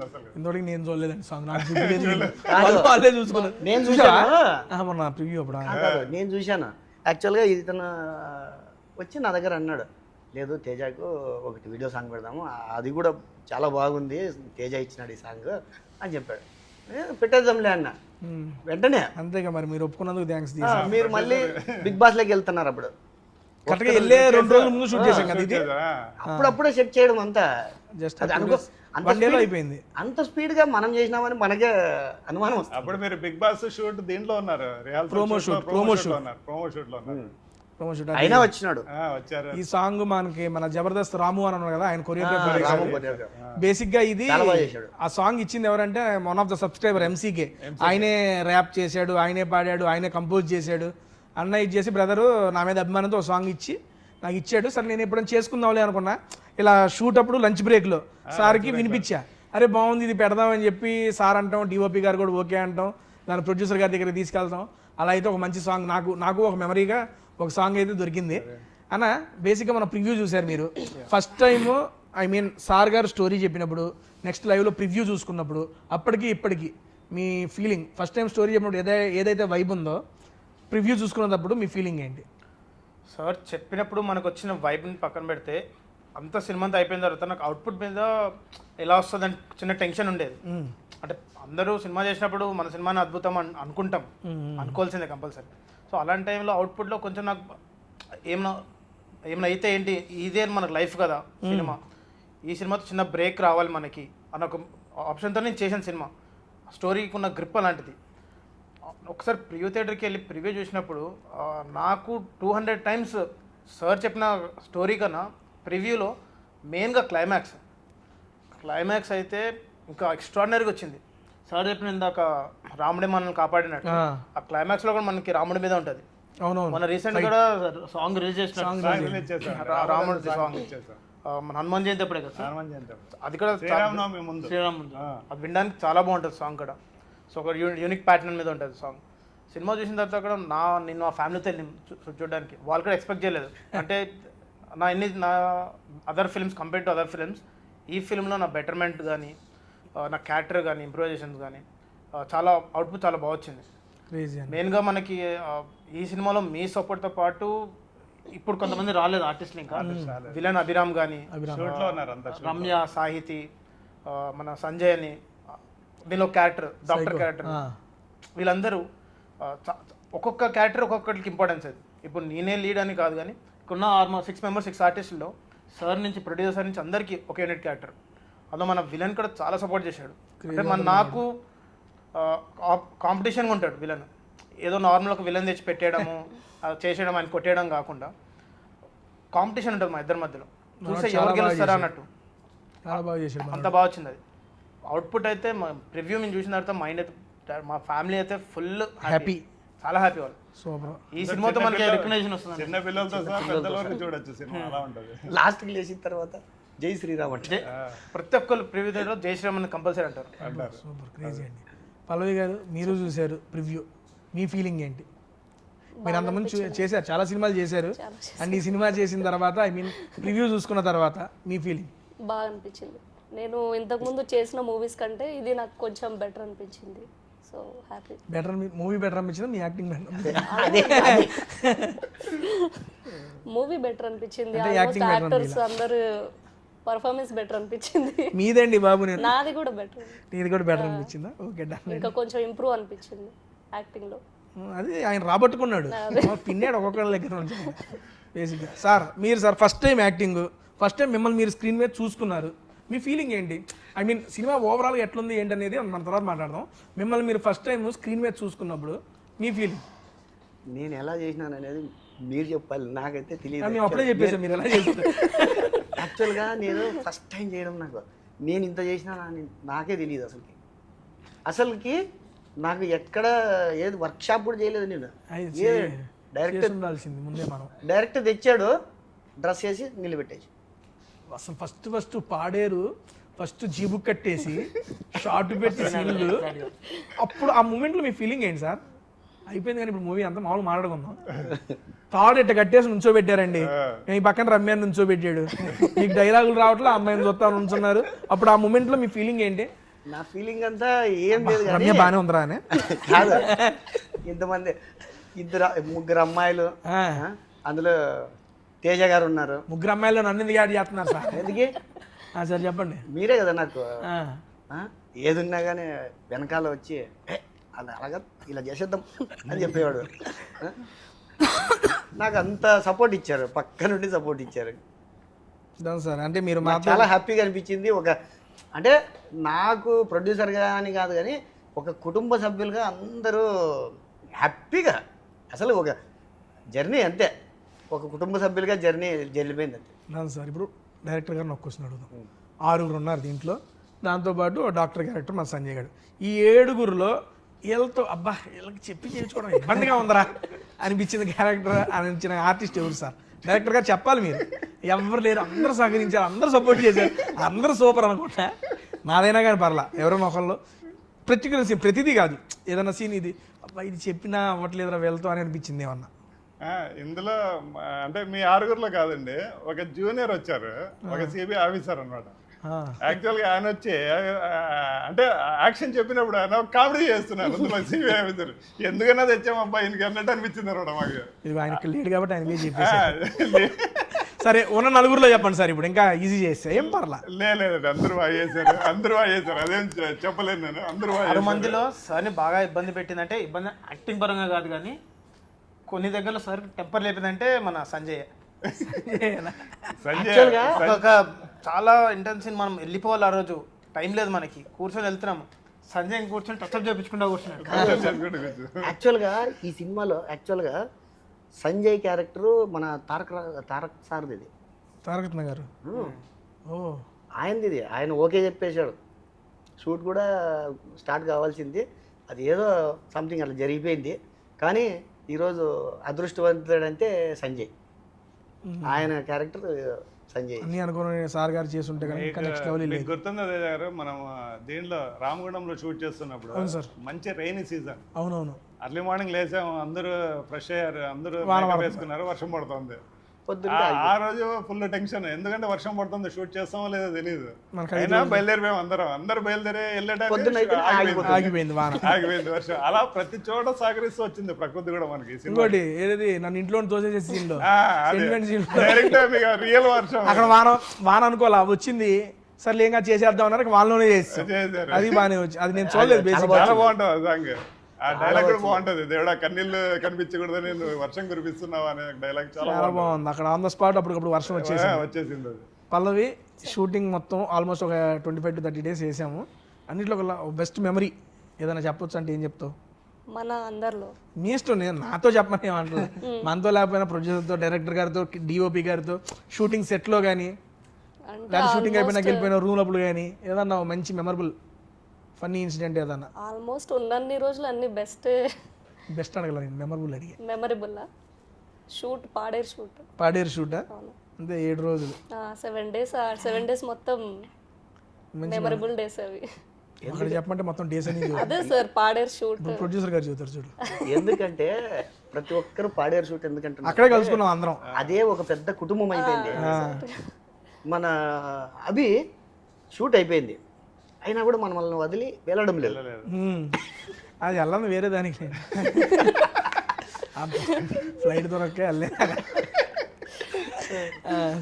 Speaker 4: అసలు.
Speaker 1: ఇంతవరకు నేను చూడలేదండి సాంగ్, నాకు చూసుకున్నాను.
Speaker 3: నేను చూసాను, నేను చూశాను. యాక్చువల్గా ఇతను వచ్చి నా దగ్గర అన్నాడు, లేదు తేజకు ఒకటి వీడియో సాంగ్ పెడదాము, అది కూడా చాలా బాగుంది, తేజ ఇచ్చినాడు ఈ సాంగ్ అని చెప్పాడు. పెట్టేద్దాంలే అన్న వెంటనే.
Speaker 1: అంతేగా మరి, మీరు ఒప్పుకున్నందుకు థ్యాంక్స్.
Speaker 3: మీరు మళ్ళీ బిగ్ బాస్ లోకి వెళ్తున్నారు. అప్పుడు
Speaker 1: కరెక్ట్గా వెళ్ళే 2 రోజుల ముందు షూట్ చేసాం కదా ఇది.
Speaker 3: అప్పుడప్పుడే సెట్ చేయడం అంతా
Speaker 1: జస్ట్ అయిపోయింది.
Speaker 3: అంత స్పీడ్ గా మనం చేసినామని మనకే అనుమానం వస్తుంది.
Speaker 4: అప్పుడు మీరు బిగ్ బాస్ షూట్ దీంట్లో ఉన్నారు,
Speaker 1: ప్రోమో షూట్ లో
Speaker 4: ఉన్నారు.
Speaker 3: అయినా వచ్చినాడు.
Speaker 1: ఈ సాంగ్ మనకి మన జబర్దస్త్ రాము అని ఉన్నారు కదా, ఆయన కొరియోగ్రాఫర్. బేసిక్ గా ఇది ఆ సాంగ్ ఇచ్చింది ఎవరంటే వన్ ఆఫ్ ద సబ్స్క్రైబర్ ఎంసీకే. ఆయనే ర్యాప్ చేశాడు, ఆయనే పాడాడు, ఆయనే కంపోజ్ చేశాడు. అన్న ఇది చేసి బ్రదరు నా మీద అభిమానంతో ఒక సాంగ్ ఇచ్చి నాకు ఇచ్చాడు. సరే నేను ఎప్పుడైనా చేసుకుందాంలే అనుకున్నా. ఇలా షూట్ అప్పుడు లంచ్ బ్రేక్ లో సార్కి వినిపించా, అరే బాగుంది ఇది పెడదామని చెప్పి సార్ అంటాం, డిఓపి గారు కూడా ఓకే అంటాం, దాని ప్రొడ్యూసర్ గారి దగ్గరికి తీసుకెళ్తాం. అలా అయితే ఒక మంచి సాంగ్ నాకు ఒక మెమరీగా ఒక సాంగ్ అయితే దొరికింది అన్న. బేసిక్గా మన ప్రివ్యూ చూశారు మీరు first time. I mean sir గారు స్టోరీ చెప్పినప్పుడు, నెక్స్ట్ లైవ్లో ప్రివ్యూ చూసుకున్నప్పుడు, అప్పటికి ఇప్పటికి మీ ఫీలింగ్, ఫస్ట్ టైం స్టోరీ చెప్పినప్పుడు ఏదైతే వైబ్ ఉందో ప్రివ్యూ చూసుకున్నప్పుడు మీ ఫీలింగ్ ఏంటి?
Speaker 5: సార్ చెప్పినప్పుడు మనకు వచ్చిన వైబ్ని పక్కన పెడితే, అంత సినిమా అంతా అయిపోయిన తర్వాత నాకు అవుట్పుట్ మీద ఎలా వస్తుందని చిన్న టెన్షన్ ఉండేది. అంటే అందరూ సినిమా చేసినప్పుడు మన సినిమాని అద్భుతం అనుకుంటాం, అనుకోవాల్సిందే కంపల్సరీ. సో అలాంటి టైంలో అవుట్పుట్లో కొంచెం నాకు ఏమైనా అయితే ఏంటి, ఇదే మనకు లైఫ్ కదా సినిమా, ఈ సినిమాతో చిన్న బ్రేక్ రావాలి మనకి అన్న ఒక ఆప్షన్తో నేను చేసిన సినిమా. స్టోరీకి ఉన్న గ్రిప్ అలాంటిది. ఒకసారి ప్రివ్యూ థియేటర్కి వెళ్ళి ప్రివ్యూ చూసినప్పుడు నాకు 200 టైమ్స్ సార్ చెప్పిన స్టోరీ కన్నా ప్రివ్యూలో మెయిన్గా క్లైమాక్స్ అయితే ఇంకా ఎక్స్ట్రాడినరీగా వచ్చింది. సార్ చెప్పిన ఇందాక రాముడే మనల్ని కాపాడినట్టు, ఆ క్లైమాక్స్లో కూడా మనకి రాముడి మీద ఉంటుంది. మన రీసెంట్ కూడా సాంగ్ రిలీజ్ చేసిన రాముడి సాంగ్ మన హనుమాన్ జయంతి అప్పుడే కదా సార్, అది కూడా శ్రీరామ్ అది వినడానికి చాలా బాగుంటుంది సాంగ్ కూడా. సో ఒక యూనిక్ ప్యాటర్న్ మీద ఉంటుంది సాంగ్. సినిమా చూసిన తర్వాత కూడా నేను ఆ ఫ్యామిలీతో చూడడానికి, వాళ్ళు కూడా ఎక్స్పెక్ట్ చేయలేదు. అంటే నా other films compare to other films, ఈ ఫిల్మ్లో నా బెటర్మెంట్ కానీ, నా క్యారెక్టర్ కానీ, ఇంప్రూవైజేషన్స్ కానీ చాలా అవుట్పుట్ చాలా బాగా వచ్చింది. మెయిన్గా మనకి ఈ సినిమాలో మీ సపోర్ట్తో పాటు ఇప్పుడు కొంతమంది రాలేదు ఆర్టిస్టులు, ఇంకా విలన్ అభిరామ్ కానీ, రమ్య, సాహితి, మన సంజయ్ అని దీనిలో క్యారెక్టర్, డాక్టర్ క్యారెక్టర్, వీళ్ళందరూ ఒక్కొక్క క్యారెక్టర్ ఒక్కొక్కరికి ఇంపార్టెన్స్ అది. ఇప్పుడు నేనే లీడ్ అని కాదు, కానీ ఉన్న ఆల్మోస్ట్ 6 మెంబర్స్ 6 ఆర్టిస్టుల్లో సార్ నుంచి ప్రొడ్యూసర్ నుంచి అందరికీ ఒక యూనిట్ క్యారెక్టర్. అందులో మన విలన్ కూడా చాలా సపోర్ట్ చేశాడు. అంటే నాకు కాంపిటీషన్గా ఉంటాడు విలన్. ఏదో నార్మల్ ఒక విలన్ తెచ్చి పెట్టేయడము చేసేయడం ఆయన కొట్టేయడం కాకుండా కాంపిటీషన్ ఉంటుంది మా ఇద్దరి మధ్యలో. చూస్తే ఎవరు గెలుస్తారా అన్నట్టు
Speaker 1: చాలా బాగా చేశాడు.
Speaker 5: అంత బాగా వచ్చింది అది. అవుట్పుట్ అయితే మా ప్రివ్యూ మేము చూసిన తర్వాత మైండ్ అయితే మా ఫ్యామిలీ అయితే ఫుల్ హ్యాపీ, చాలా హ్యాపీ వాళ్ళు.
Speaker 1: సూపర్.
Speaker 5: ఈ సినిమాతో మనకి రికగ్నైజేషన్ వస్తుంది.
Speaker 4: చిన్న పిల్లలతో సహా పెద్దల వరకు చూడొచ్చు సినిమా, అలా ఉంటుంది.
Speaker 3: లాస్ట్కి లేచిన తర్వాత జై శ్రీరామ్ అంటే
Speaker 5: ప్రతి ఒక్కరు ప్రివ్యూ దగ్గర జై శ్రీరామ్ అని కంపల్సరీ అంటారు.
Speaker 1: సూపర్ క్రేజీ అండి. పల్లవి గారు మీరు చూశారు ప్రివ్యూ, మీ ఫీలింగ్ ఏంటి? మీరు అంతకుముందు చేశారు, చాలా సినిమాలు చేశారు, అండ్ ఈ సినిమా చేసిన తర్వాత ఐ మీన్ రివ్యూ చూసుకున్న తర్వాత మీ ఫీలింగ్?
Speaker 2: బాగా అనిపించింది. నేను ఇంతకుముందు చేసిన మూవీస్ కంటే ఇది నాకు కొంచెం బెటర్ అనిపించింది. So happy.
Speaker 1: Better movie better అనిపించిందా, మీ యాక్టింగ్ బెటర్?
Speaker 2: మూవీ బెటర్ అనిపించింది. ఆల్మోస్ట్ యాక్టర్స్ అందరూ పర్ఫార్మెన్స్ బెటర్ అనిపించింది.
Speaker 1: మీదండి బాబు, నేను
Speaker 2: నాది కూడా బెటర్.
Speaker 1: నీది కూడా బెటర్ అనిపించిందా? Okay done.
Speaker 2: ఇంకా కొంచెం ఇంప్రూవ్ అనిపించింది యాక్టింగ్ లో.
Speaker 1: అది ఆయన రాబట్టుకున్నాడు, పిన్నాడు ఒక్కొక్కరి దగ్గర నుంచి బేసిక్గా. సార్ మీరు sir first time acting, first time మిమ్మల్ని మీరు స్క్రీన్ మీద చూసుకున్నారు, మీ ఫీలింగ్ ఏంటి? ఐ మీన్ సినిమా ఓవరాల్గా ఎట్లుంది ఏంటి అనేది మన తర్వాత మాట్లాడదాం. మిమ్మల్ని మీరు ఫస్ట్ టైం స్క్రీన్ మీద చూసుకున్నప్పుడు మీ ఫీలింగ్?
Speaker 3: నేను ఎలా చేసినాను అనేది మీరు చెప్పాలి, నాకైతే తెలియదు.
Speaker 1: మేము అప్పుడే చెప్పేసాం మీరు ఎలా చేస్తారు.
Speaker 3: యాక్చువల్గా నేను ఫస్ట్ టైం చేయడం, నేను ఇంత చేసినా నాకే తెలియదు అసలుకి నాకు ఎక్కడ ఏది వర్క్షాప్ కూడా చేయలేదు నేను. డైరెక్ట్
Speaker 1: ఉండాల్సింది ముందే మనం.
Speaker 3: డైరెక్ట్ తెచ్చాడు, డ్రెస్ వేసి నిలబెట్టేసి
Speaker 1: అసలు ఫస్ట్ పాడేరు, ఫస్ట్ జీబు కట్టేసి షార్ట్ పెట్టి సీన్లు, అప్పుడు ఆ మూమెంట్లో మీ ఫీలింగ్ ఏంటి సార్? అయిపోయింది కానీ ఇప్పుడు మూవీ అంతా మామూలు మాట్లాడుకుందాం. తాడు ఇట్ట కట్టేసి నుంచోబెట్టారండి, ఈ పక్కన రమ్యాన్ని నుంచోబెట్టాడు, మీకు డైలాగులు రావట్లే, అమ్మాయిని చూస్తా నుంచున్నారు. అప్పుడు ఆ మూమెంట్లో మీ ఫీలింగ్ ఏంటి?
Speaker 3: నా ఫీలింగ్ అంతా ఏం లేదు,
Speaker 1: రమ్య బాగానే ఉందిరా అని
Speaker 3: కాదు. ఇంతమంది ముగ్గురు అమ్మాయిలు, అందులో తేజ గారు ఉన్నారు.
Speaker 1: ముగ్గురు అమ్మాయిలు నన్ను ఎందుకు యాడ్ చేస్తున్నారు సార్?
Speaker 3: ఎందుకే
Speaker 1: సార్ చెప్పండి.
Speaker 3: మీరే కదా నాకు ఏది ఉన్నా కానీ వెనకాల వచ్చి అది అలాగా ఇలా చేసేద్దాం అని చెప్పేవాడు. నాకు అంత సపోర్ట్ ఇచ్చారు, పక్క నుండి సపోర్ట్ ఇచ్చారు
Speaker 1: సార్. అంటే మీరు
Speaker 3: చాలా హ్యాపీగా అనిపించింది. అంటే నాకు ప్రొడ్యూసర్గా అని కాదు కానీ ఒక కుటుంబ సభ్యులుగా అందరూ హ్యాపీగా, అసలు ఒక జర్నీ అంతే, ఒక కుటుంబ సభ్యులుగా జర్నీ జరిగిపోయింది అంతే.
Speaker 1: దాని సార్ ఇప్పుడు డైరెక్టర్ గారిని ఒక క్వశ్చన్ అడుగుదాం. 6 ఉన్నారు దీంట్లో, దాంతోపాటు డాక్టర్ క్యారెక్టర్ మన సంజయ్ గారు. ఈ 7గురిలో వీళ్ళతో అబ్బా వీళ్ళకి చెప్పి చేయించుకోవడం ఇబ్బందిగా ఉందరా అనిపించింది క్యారెక్టర్ అనిపించిన ఆర్టిస్ట్ ఎవరు సార్? డైరెక్టర్ గారు చెప్పాలి. మీరు ఎవరు లేరు, అందరూ సహకరించారు, అందరూ సపోర్ట్ చేశారు, అందరూ సూపర్ అనుకుంటా. నాదైనా కానీ పర్లా, ఎవరైనా ఒకళ్ళు పర్టికులర్ సీన్, ప్రతిదీ కాదు, ఏదైనా సీన్ ఇది అబ్బా ఇది చెప్పినా అవ్వట్లేదురా వీళ్ళతో అని అనిపించింది ఏమన్నా?
Speaker 4: ఇందులో అంటే మీ 6గురిలో కాదండి, ఒక జూనియర్ వచ్చారు, ఒక సిబిఐ ఆఫీసర్ అనమాట. యాక్చువల్గా ఆయన వచ్చి అంటే యాక్షన్ చెప్పినప్పుడు ఆయన కామెడీ చేస్తున్నారు. అందులో సిబిఐ ఆఫీసర్ ఎందుకన్నా తెచ్చామబ్బా ఈయనకి అన్నట్టు అనిపించింది అనమాట మాకు.
Speaker 1: ఇది ఆయనకి లేడు కాబట్టి ఆయన మీద చెప్పేసి. సరే ఉన్న 4గురిలో చెప్పండి సార్, ఇప్పుడు ఇంకా ఈజీ చేస్తే ఏం పర్లా.
Speaker 4: లేదండి, అందరూ బాగా చేశారు, అదేం చెప్పలేను నేను. అందరూ
Speaker 5: 6 మందిలో సార్ని బాగా ఇబ్బంది పెట్టిందంటే, ఇబ్బంది యాక్టింగ్ పరంగా కాదు కానీ కొన్ని దగ్గరలో సార్ టెంపర్ లేపిందంటే మన సంజయ్. ఒక చాలా ఇంటెన్స్ మనం వెళ్ళిపోవాలి, ఆ రోజు టైం లేదు మనకి, కూర్చొని వెళ్తున్నాము, సంజయ్ కూర్చొని టచ్అప్ చేయించుకుంటా కూర్చున్నాడు.
Speaker 3: యాక్చువల్గా ఈ సినిమాలో యాక్చువల్గా సంజయ్ క్యారెక్టరు మన తారక్ సార్ది. ఇది
Speaker 1: తారక గారు
Speaker 3: ఆయనది. ఇది ఆయన ఓకే చెప్పేశాడు, షూట్ కూడా స్టార్ట్ కావాల్సింది, అది ఏదో సంథింగ్ అట్లా జరిగిపోయింది. కానీ ఈరోజు అదృష్టవంతుడంటే సంజయ్, ఆయన క్యారెక్టర్ సంజయ్
Speaker 1: అన్ని అనుకుని సార్ గారు చేసి ఉంటే
Speaker 4: గుర్తుంది. అదే గారు మనం దీనిలో రామగుండంలో షూట్ చేస్తున్నప్పుడు మంచి రైనీ సీజన్,
Speaker 1: అవునవును,
Speaker 4: అర్లీ మార్నింగ్ లేసాము, అందరూ ఫ్రెష్ అయ్యారు, అందరూ వేసుకున్నారు, వర్షం పడుతుంది. ఆ రోజు ఫుల్ టెన్షన్, ఎందుకంటే వర్షం పడుతుంది, షూట్ చేస్తామో లేదో తెలియదు. అయినా బయలుదేరిపోయాం, అందరూ బయలుదేరి వెళ్ళడానికి ఆగిపోయింది వర్షం. అలా ప్రతి చోట సహకరిస్తూ వచ్చింది ప్రకృతి కూడా మనకి.
Speaker 1: ఇంకోటి ఏది నన్ను ఇంట్లో తోసేసే
Speaker 4: రియల్ వర్షం,
Speaker 1: అక్కడ వాన అనుకోవాలా వచ్చింది, సర్లే ఇంకా చేసేద్దాం అన్నారు, వాళ్ళలోనే చేస్తారు, అది బాగానే వచ్చి, అది నేను చూడలేదు.
Speaker 4: చాలా బాగుంటుంది సాంగ్. ఆ డైలాగ్ కూడా బాగుంటది, దేవుడా కన్నీళ్ళు కనిపించకూడదు నేను వర్షం కురిపిస్తున్నావు అనే డైలాగ్ చాలా
Speaker 1: చాలా బాగుంది. అక్కడ ఆన్ ద స్పాట్ అప్పటికప్పుడు వర్షం వచ్చేసి
Speaker 4: వచ్చేసింది అది.
Speaker 1: పల్లవి షూటింగ్ మొత్తం ఆల్మోస్ట్ ఒక 25 to 30 days చేసాము. అన్నిట్లో ఒక బెస్ట్ మెమరీ ఏదైనా చెప్పొచ్చు అంటే ఏం చెప్తావు?
Speaker 2: మన అందరిలో
Speaker 1: మీ ఇష్టం, నేను నాతో చెప్పమని ఏమంటలేదు. మనతో లేకపోయినా ప్రొడ్యూసర్తో, డైరెక్టర్ గారితో, డిఓపి గారితో, షూటింగ్ సెట్లో కానీ,
Speaker 2: అంటే
Speaker 1: లేదా షూటింగ్ అయిపోయినాక వెళ్ళిపోయిన రూమ్ అప్పుడు కానీ ఏదన్నా మంచి మెమరబుల్ ఫన్నీ ఇన్సిడెంట్ ఏదన్నా?
Speaker 2: ఆల్మోస్ట్ ఉన్నన్ని రోజులు అన్ని బెస్ట్
Speaker 1: బెస్ట్ అడగల, నేను మెమరబుల్ అడిగా.
Speaker 2: Memorable shoot Paderu shoot
Speaker 1: Paderu షూటా? అంతే 7 రోజులు
Speaker 2: 7 days. 7 days మొత్తం మెమరబుల్ డేస్ అవి.
Speaker 1: అక్కడ చెప్పమంటే మొత్తం డేస్ అని
Speaker 2: అదే సార్ పాడేరు షూట్.
Speaker 1: ప్రొడ్యూసర్ గారు చెబుతారు చూడు.
Speaker 3: ఎందుకంటే ప్రతి ఒక్కరు పాడేరు షూట్ ఎందుకంటే
Speaker 1: అక్కడే కలుసుకున్నాం అందరం.
Speaker 3: అదే ఒక పెద్ద కుటుంబం అయిపోయింది. మన అభి షూట్ అయిపోయింది అయినా కూడా మనల్ని వదిలి వెళ్ళడం లేదు.
Speaker 1: అది వెళ్ళను వేరే దానికి, ఫ్లైట్ దొరకే వెళ్ళే.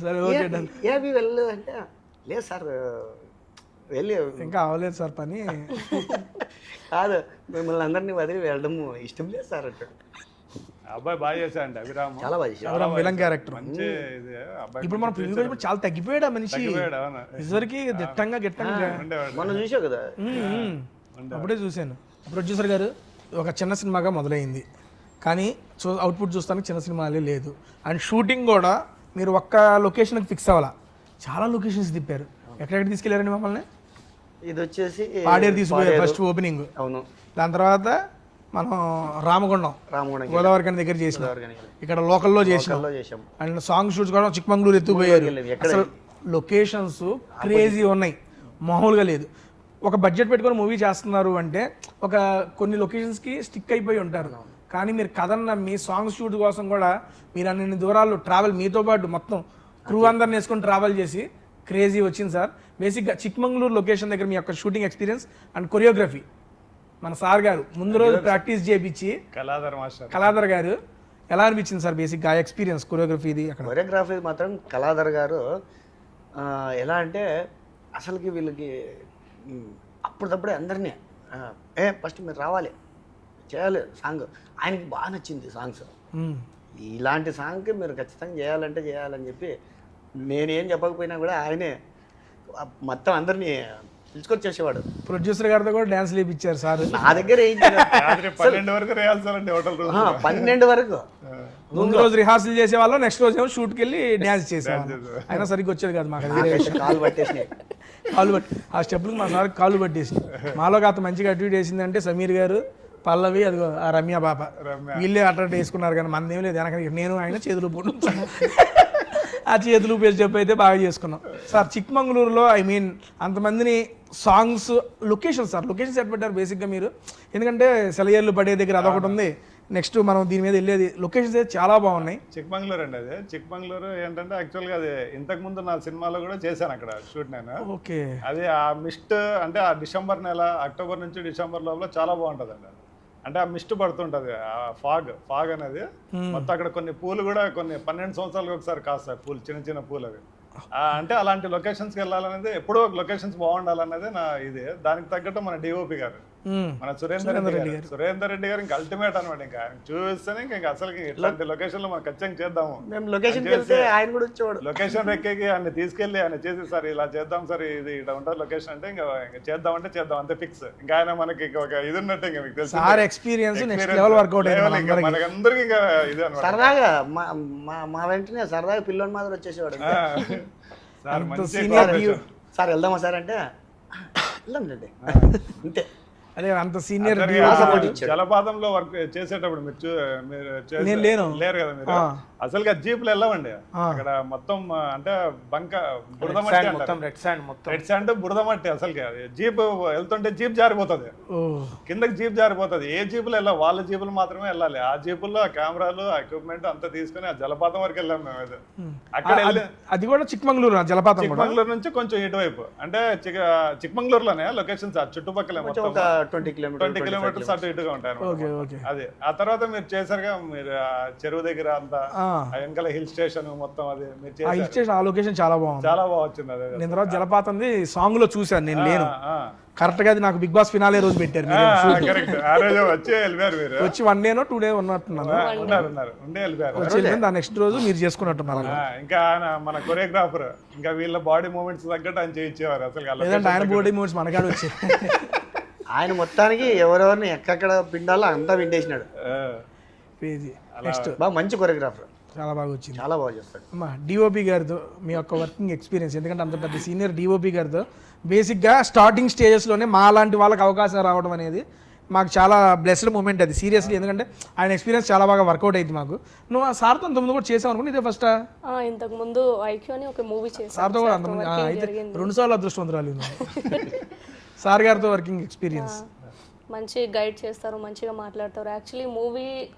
Speaker 1: సరే ఓకే డన్.
Speaker 3: ఏ అభి వెళ్ళలేదు అంటే లేదు సార్ వెళ్ళి
Speaker 1: ఇంకా అవ్వలేదు సార్ పని.
Speaker 3: కాదు మిమ్మల్ని అందరినీ వదిలి వెళ్ళడం ఇష్టం లేదు సార్ అంటాడు.
Speaker 4: అబ్బాయి బాగా చేశాడండి అభిరామ్,
Speaker 3: చాలా బాగా చేశాడు.
Speaker 1: ఎవరా విలన్ క్యారెక్టర్.
Speaker 4: మంచి ఇది అబ్బాయి.
Speaker 1: ఇప్పుడు మనం ప్రివ్యూ కూడా చాలా తగ్గిపోయాడు ఆ మనిషి.
Speaker 4: అవును.
Speaker 1: ఇదివరకు దిట్టంగా గిట్టంగా
Speaker 4: ఉండేవాడు.
Speaker 3: మనం చూసావు కదా.
Speaker 1: అప్పుడే చూశాను. ప్రొడ్యూసర్ గారు ఒక చిన్న సినిమాగా మొదలైంది కానీ అవుట్పుట్ చూస్తానికి చిన్న సినిమాలే లేదు. అండ్ షూటింగ్ కూడా మీరు ఒక్క లొకేషన్కి ఫిక్స్ అవ్వాలా, చాలా లొకేషన్స్ తిప్పారు. ఎక్కడెక్కడ తీసుకెళ్లారండి మమ్మల్ని?
Speaker 3: ఇది వచ్చేసి
Speaker 1: పాడేరు తీసుకుపోయారు ఫస్ట్ ఓపెనింగ్.
Speaker 3: అవును.
Speaker 1: దాని తర్వాత మనం రామగుండం గోదావరి కని దగ్గర చేసినాం, ఇక్కడ లోకల్లో చేసినాం. అండ్ సాంగ్ షూట్స్ కూడా చిక్మంగళూరు ఎత్తుపోయారు. అసలు లొకేషన్స్ క్రేజీ ఉన్నాయి, మామూలుగా లేదు. ఒక బడ్జెట్ పెట్టుకొని మూవీ చేస్తున్నారు అంటే ఒక కొన్ని లొకేషన్స్కి స్టిక్ అయిపోయి ఉంటారు. కానీ మీరు కథను నమ్మి సాంగ్ షూట్ కోసం కూడా మీరు అన్ని దూరాలు ట్రావెల్, మీతో పాటు మొత్తం క్రూ అందరిని వేసుకొని ట్రావెల్ చేసి క్రేజీ వచ్చింది సార్. బేసిక్గా చిక్మంగళూరు లొకేషన్ దగ్గర మీ యొక్క షూటింగ్ ఎక్స్పీరియన్స్ అండ్ కొరియోగ్రఫీ మన సార్ గారు ముందు రోజు ప్రాక్టీస్ చేయించి కళాధర్ గారు ఎలా అనిపించింది సార్ బేసిక్గా ఆ ఎక్స్పీరియన్స్ కొరియోగ్రఫీ? ఇది అక్కడ
Speaker 3: కొరియోగ్రఫీ మాత్రం కళాధర్ గారు ఎలా అంటే అసలుకి వీళ్ళకి అప్పటికప్పుడే అందరినీ ఫస్ట్ మీరు రావాలి చేయాలి సాంగ్. ఆయనకి బాగా నచ్చింది సాంగ్స్. ఇలాంటి సాంగ్కి మీరు ఖచ్చితంగా చేయాలంటే చేయాలని చెప్పి నేనేం చెప్పకపోయినా కూడా ఆయనే మొత్తం అందరినీ పిలుచుకొచ్చేసేవాడు.
Speaker 1: ప్రొడ్యూసర్ గారితో కూడా డ్యాన్స్ లేపించారు సార్.
Speaker 3: నా దగ్గర
Speaker 4: 12 వరకు రిహార్సల్ హోటల్
Speaker 3: 12 వరకు.
Speaker 1: ముందు రోజు రిహార్సల్ చేసేవాళ్ళం, నెక్స్ట్ రోజు ఏమో షూట్కి వెళ్ళి డ్యాన్స్ చేసేవాళ్ళం. అయినా సరిగ్గా వచ్చేది కాదు మాకు.
Speaker 3: కాలు పట్టేసినాయి,
Speaker 1: కాలు పట్టి ఆ స్టెప్లకు మా సార్ కాలు పట్టేసి. మాలో కాస్త మంచిగా అట్యూట్ వేసిందంటే సమీర్ గారు, పల్లవి, అదిగో ఆ రమ్య పాప, వీళ్ళే అట్రాక్ట్ వేసుకున్నారు. కానీ మనదేం లేదు, వెనక నేను ఆయన చేతులు పోటు ఆ చేతులు పేరు చెప్పి అయితే బాగా చేసుకున్నాం సార్. చిక్మంగళూరులో ఐ మీన్ అంతమందిని songs location sir, location set పెట్టారు బేసిక్గా మీరు. ఎందుకంటే సెలయేర్లు పడే దగ్గర అదొకటి ఉంది, నెక్స్ట్ మనం దీని మీద వెళ్ళేది. లొకేషన్స్ అయితే చాలా బాగున్నాయి.
Speaker 4: చిక్మంగళూరు అండి. అదే చిక్మంగళూరు ఏంటంటే యాక్చువల్గా అది ఇంతకుముందు నా సినిమాలో కూడా చేశాను అక్కడ షూట్ నేను.
Speaker 1: ఓకే.
Speaker 4: అది ఆ మిస్ట్ అంటే ఆ డిసెంబర్ నెల, అక్టోబర్ నుంచి డిసెంబర్ లోపల చాలా బాగుంటుంది అండి. అంటే ఆ మిస్ట్ పడుతుంటది, ఆ ఫాగ్ అనేది మొత్తం. అక్కడ కొన్ని పూలు కూడా కొన్ని 12 సంవత్సరాలకు ఒకసారి కాస్తాయి పూలు, చిన్న చిన్న పూలు అవి. అంటే అలాంటి లొకేషన్స్కి వెళ్ళాలనేది, ఎప్పుడో లొకేషన్స్ బాగుండాలనేది నా ఇది. దానికి తగ్గట్టు మన డిఓపి గారు, మన సురేందర్ రెడ్డి గారు ఇంకా అల్టిమేట్ అనమాట. ఇంకా ఆయన చూస్తేనే ఇంకా అసలు ఇట్లాంటి లొకేషన్ లో మనం ఖచ్చితంగా చేద్దాము. లొకేషన్ ఎక్కేకి ఆయన తీసుకెళ్లి ఆయన చేసి సార్ ఇలా చేద్దాం సార్, ఇది ఇలా ఉంటుంది లొకేషన్ అంటే ఇంకా చేద్దామంటే చేద్దాం అంతే ఫిక్స్. ఇంకా ఆయన మనకి ఒక ఇది ఉన్నట్టు ఇంకా మీకు తెలుసు మనకందరికి ఇంకా ఇది అనమాట.
Speaker 3: సరదాగా మా వెంటనే సరదాగా పిల్లోని మాదిరి వచ్చేసేవాడు. సార్ వెళ్దామా సార్ అంటే వెళ్దాం రండి అంతే.
Speaker 1: అదే అంత సీనియర్.
Speaker 4: జలపాతంలో వర్క్ చేసేటప్పుడు మీరు లేరు కదా మీరు. అసలుగా జీపులు వెళ్ళవండి అక్కడ మొత్తం. అంటే బంక బురద మట్టి, రెడ్ శాండ్ బురద మట్టి. అసలుగా జీప్ వెళ్తుంటే జీప్ జారిపోతుంది కిందకి, జీప్ జారిపోతుంది. ఏ జీపులు వెళ్ళాలి, వాళ్ళ జీపులు మాత్రమే వెళ్ళాలి. ఆ జీపుల్లో ఆ కెమెరాలు, ఆ ఎక్విప్మెంట్ అంతా తీసుకుని ఆ జలపాతం వరకు వెళ్ళాం మేము. అది అక్కడ
Speaker 1: అది కూడా చిక్మంగళూరు జలపాతం.
Speaker 4: చిక్మంగళూరు నుంచి కొంచెం ఇటువైపు, అంటే చిక్మంగళూరులోనే లొకేషన్స్ ఆ చుట్టుపక్కల
Speaker 3: 20
Speaker 4: కిలోమీటర్స్ అటు ఇటుగా ఉంటాయి. అది ఆ తర్వాత మీరు చేశారుగా, మీరు చెరువు దగ్గర అంతా వెనకాల హిల్ స్టేషన్ మొత్తం. అది మీరు
Speaker 1: హిల్ స్టేషన్, ఆ లొకేషన్ చాలా బాగుంది,
Speaker 4: చాలా బాగా వచ్చింది. అదే
Speaker 1: నేను తర్వాత జలపాతం సాంగ్ లో చూసాను, నేను లేను. కరెక్ట్గా అది నాకు బిగ్ బాస్ ఫినాలే రోజు పెట్టారు మీరు.
Speaker 4: కరెక్ట్. ఆ రోజు వచ్చి వెళ్ళిపోయారు మీరు.
Speaker 1: వచ్చి 1 day 2 day ఉన్నట్టున్నాను.
Speaker 4: ఉన్నారు ఉండే వెళ్ళిపోయారు.
Speaker 1: వచ్చి వెళ్ళిపోయింది. ఆ నెక్స్ట్ రోజు మీరు చేసుకున్నట్టున్నారు.
Speaker 4: ఇంకా ఆయన మన కొరియోగ్రాఫర్ ఇంకా వీళ్ళ బాడీ మూమెంట్స్ తగ్గట్టు ఆయన చేయించేవారు. అసలు
Speaker 1: లేదంటే ఆయన బాడీ మూమెంట్స్ మనకాడ వచ్చాయి.
Speaker 3: ఆయన మొత్తానికి ఎవరెవరిని ఎక్కడెక్కడ పిండాలో అంతా పిండేసినాడు.
Speaker 1: క్రేజీ. నెక్స్ట్
Speaker 3: బాగా మంచి కొరియోగ్రాఫర్,
Speaker 1: చాలా బాగా వచ్చింది.
Speaker 3: చాలా బాగా చేస్తాడు.
Speaker 1: అమ్మా డిఓపి గారితో మీ యొక్క వర్కింగ్ ఎక్స్పీరియన్స్, ఎందుకంటే అంత పెద్ద సీనియర్ డిఓపి గారితో బేసిక్గా స్టార్టింగ్ స్టేజెస్లోనే మా లాంటి వాళ్ళకి అవకాశం రావడం అనేది మాకు చాలా బ్లెస్డ్ మూమెంట్ అది సీరియస్లీ. ఎందుకంటే ఆయన ఎక్స్పీరియన్స్ చాలా బాగా వర్కౌట్ అయింది మాకు. నువ్వు ఆ సార్తో అంతకుముందు కూడా చేసావు అనుకోండి, ఇదే ఫస్ట్?
Speaker 2: ఇంతకు ముందు ఐక్యూ అని ఒక మూవీ చేశాను.
Speaker 1: సార్తో కూడా అంతకుముందు అయితే 2 సార్లు అదృష్టవంతురాలు సార్ గారితో వర్కింగ్ ఎక్స్పీరియన్స్.
Speaker 2: మంచి గైడ్ చేస్తారు, మంచిగా మాట్లాడతారు. యాక్చువల్లీ మూవీ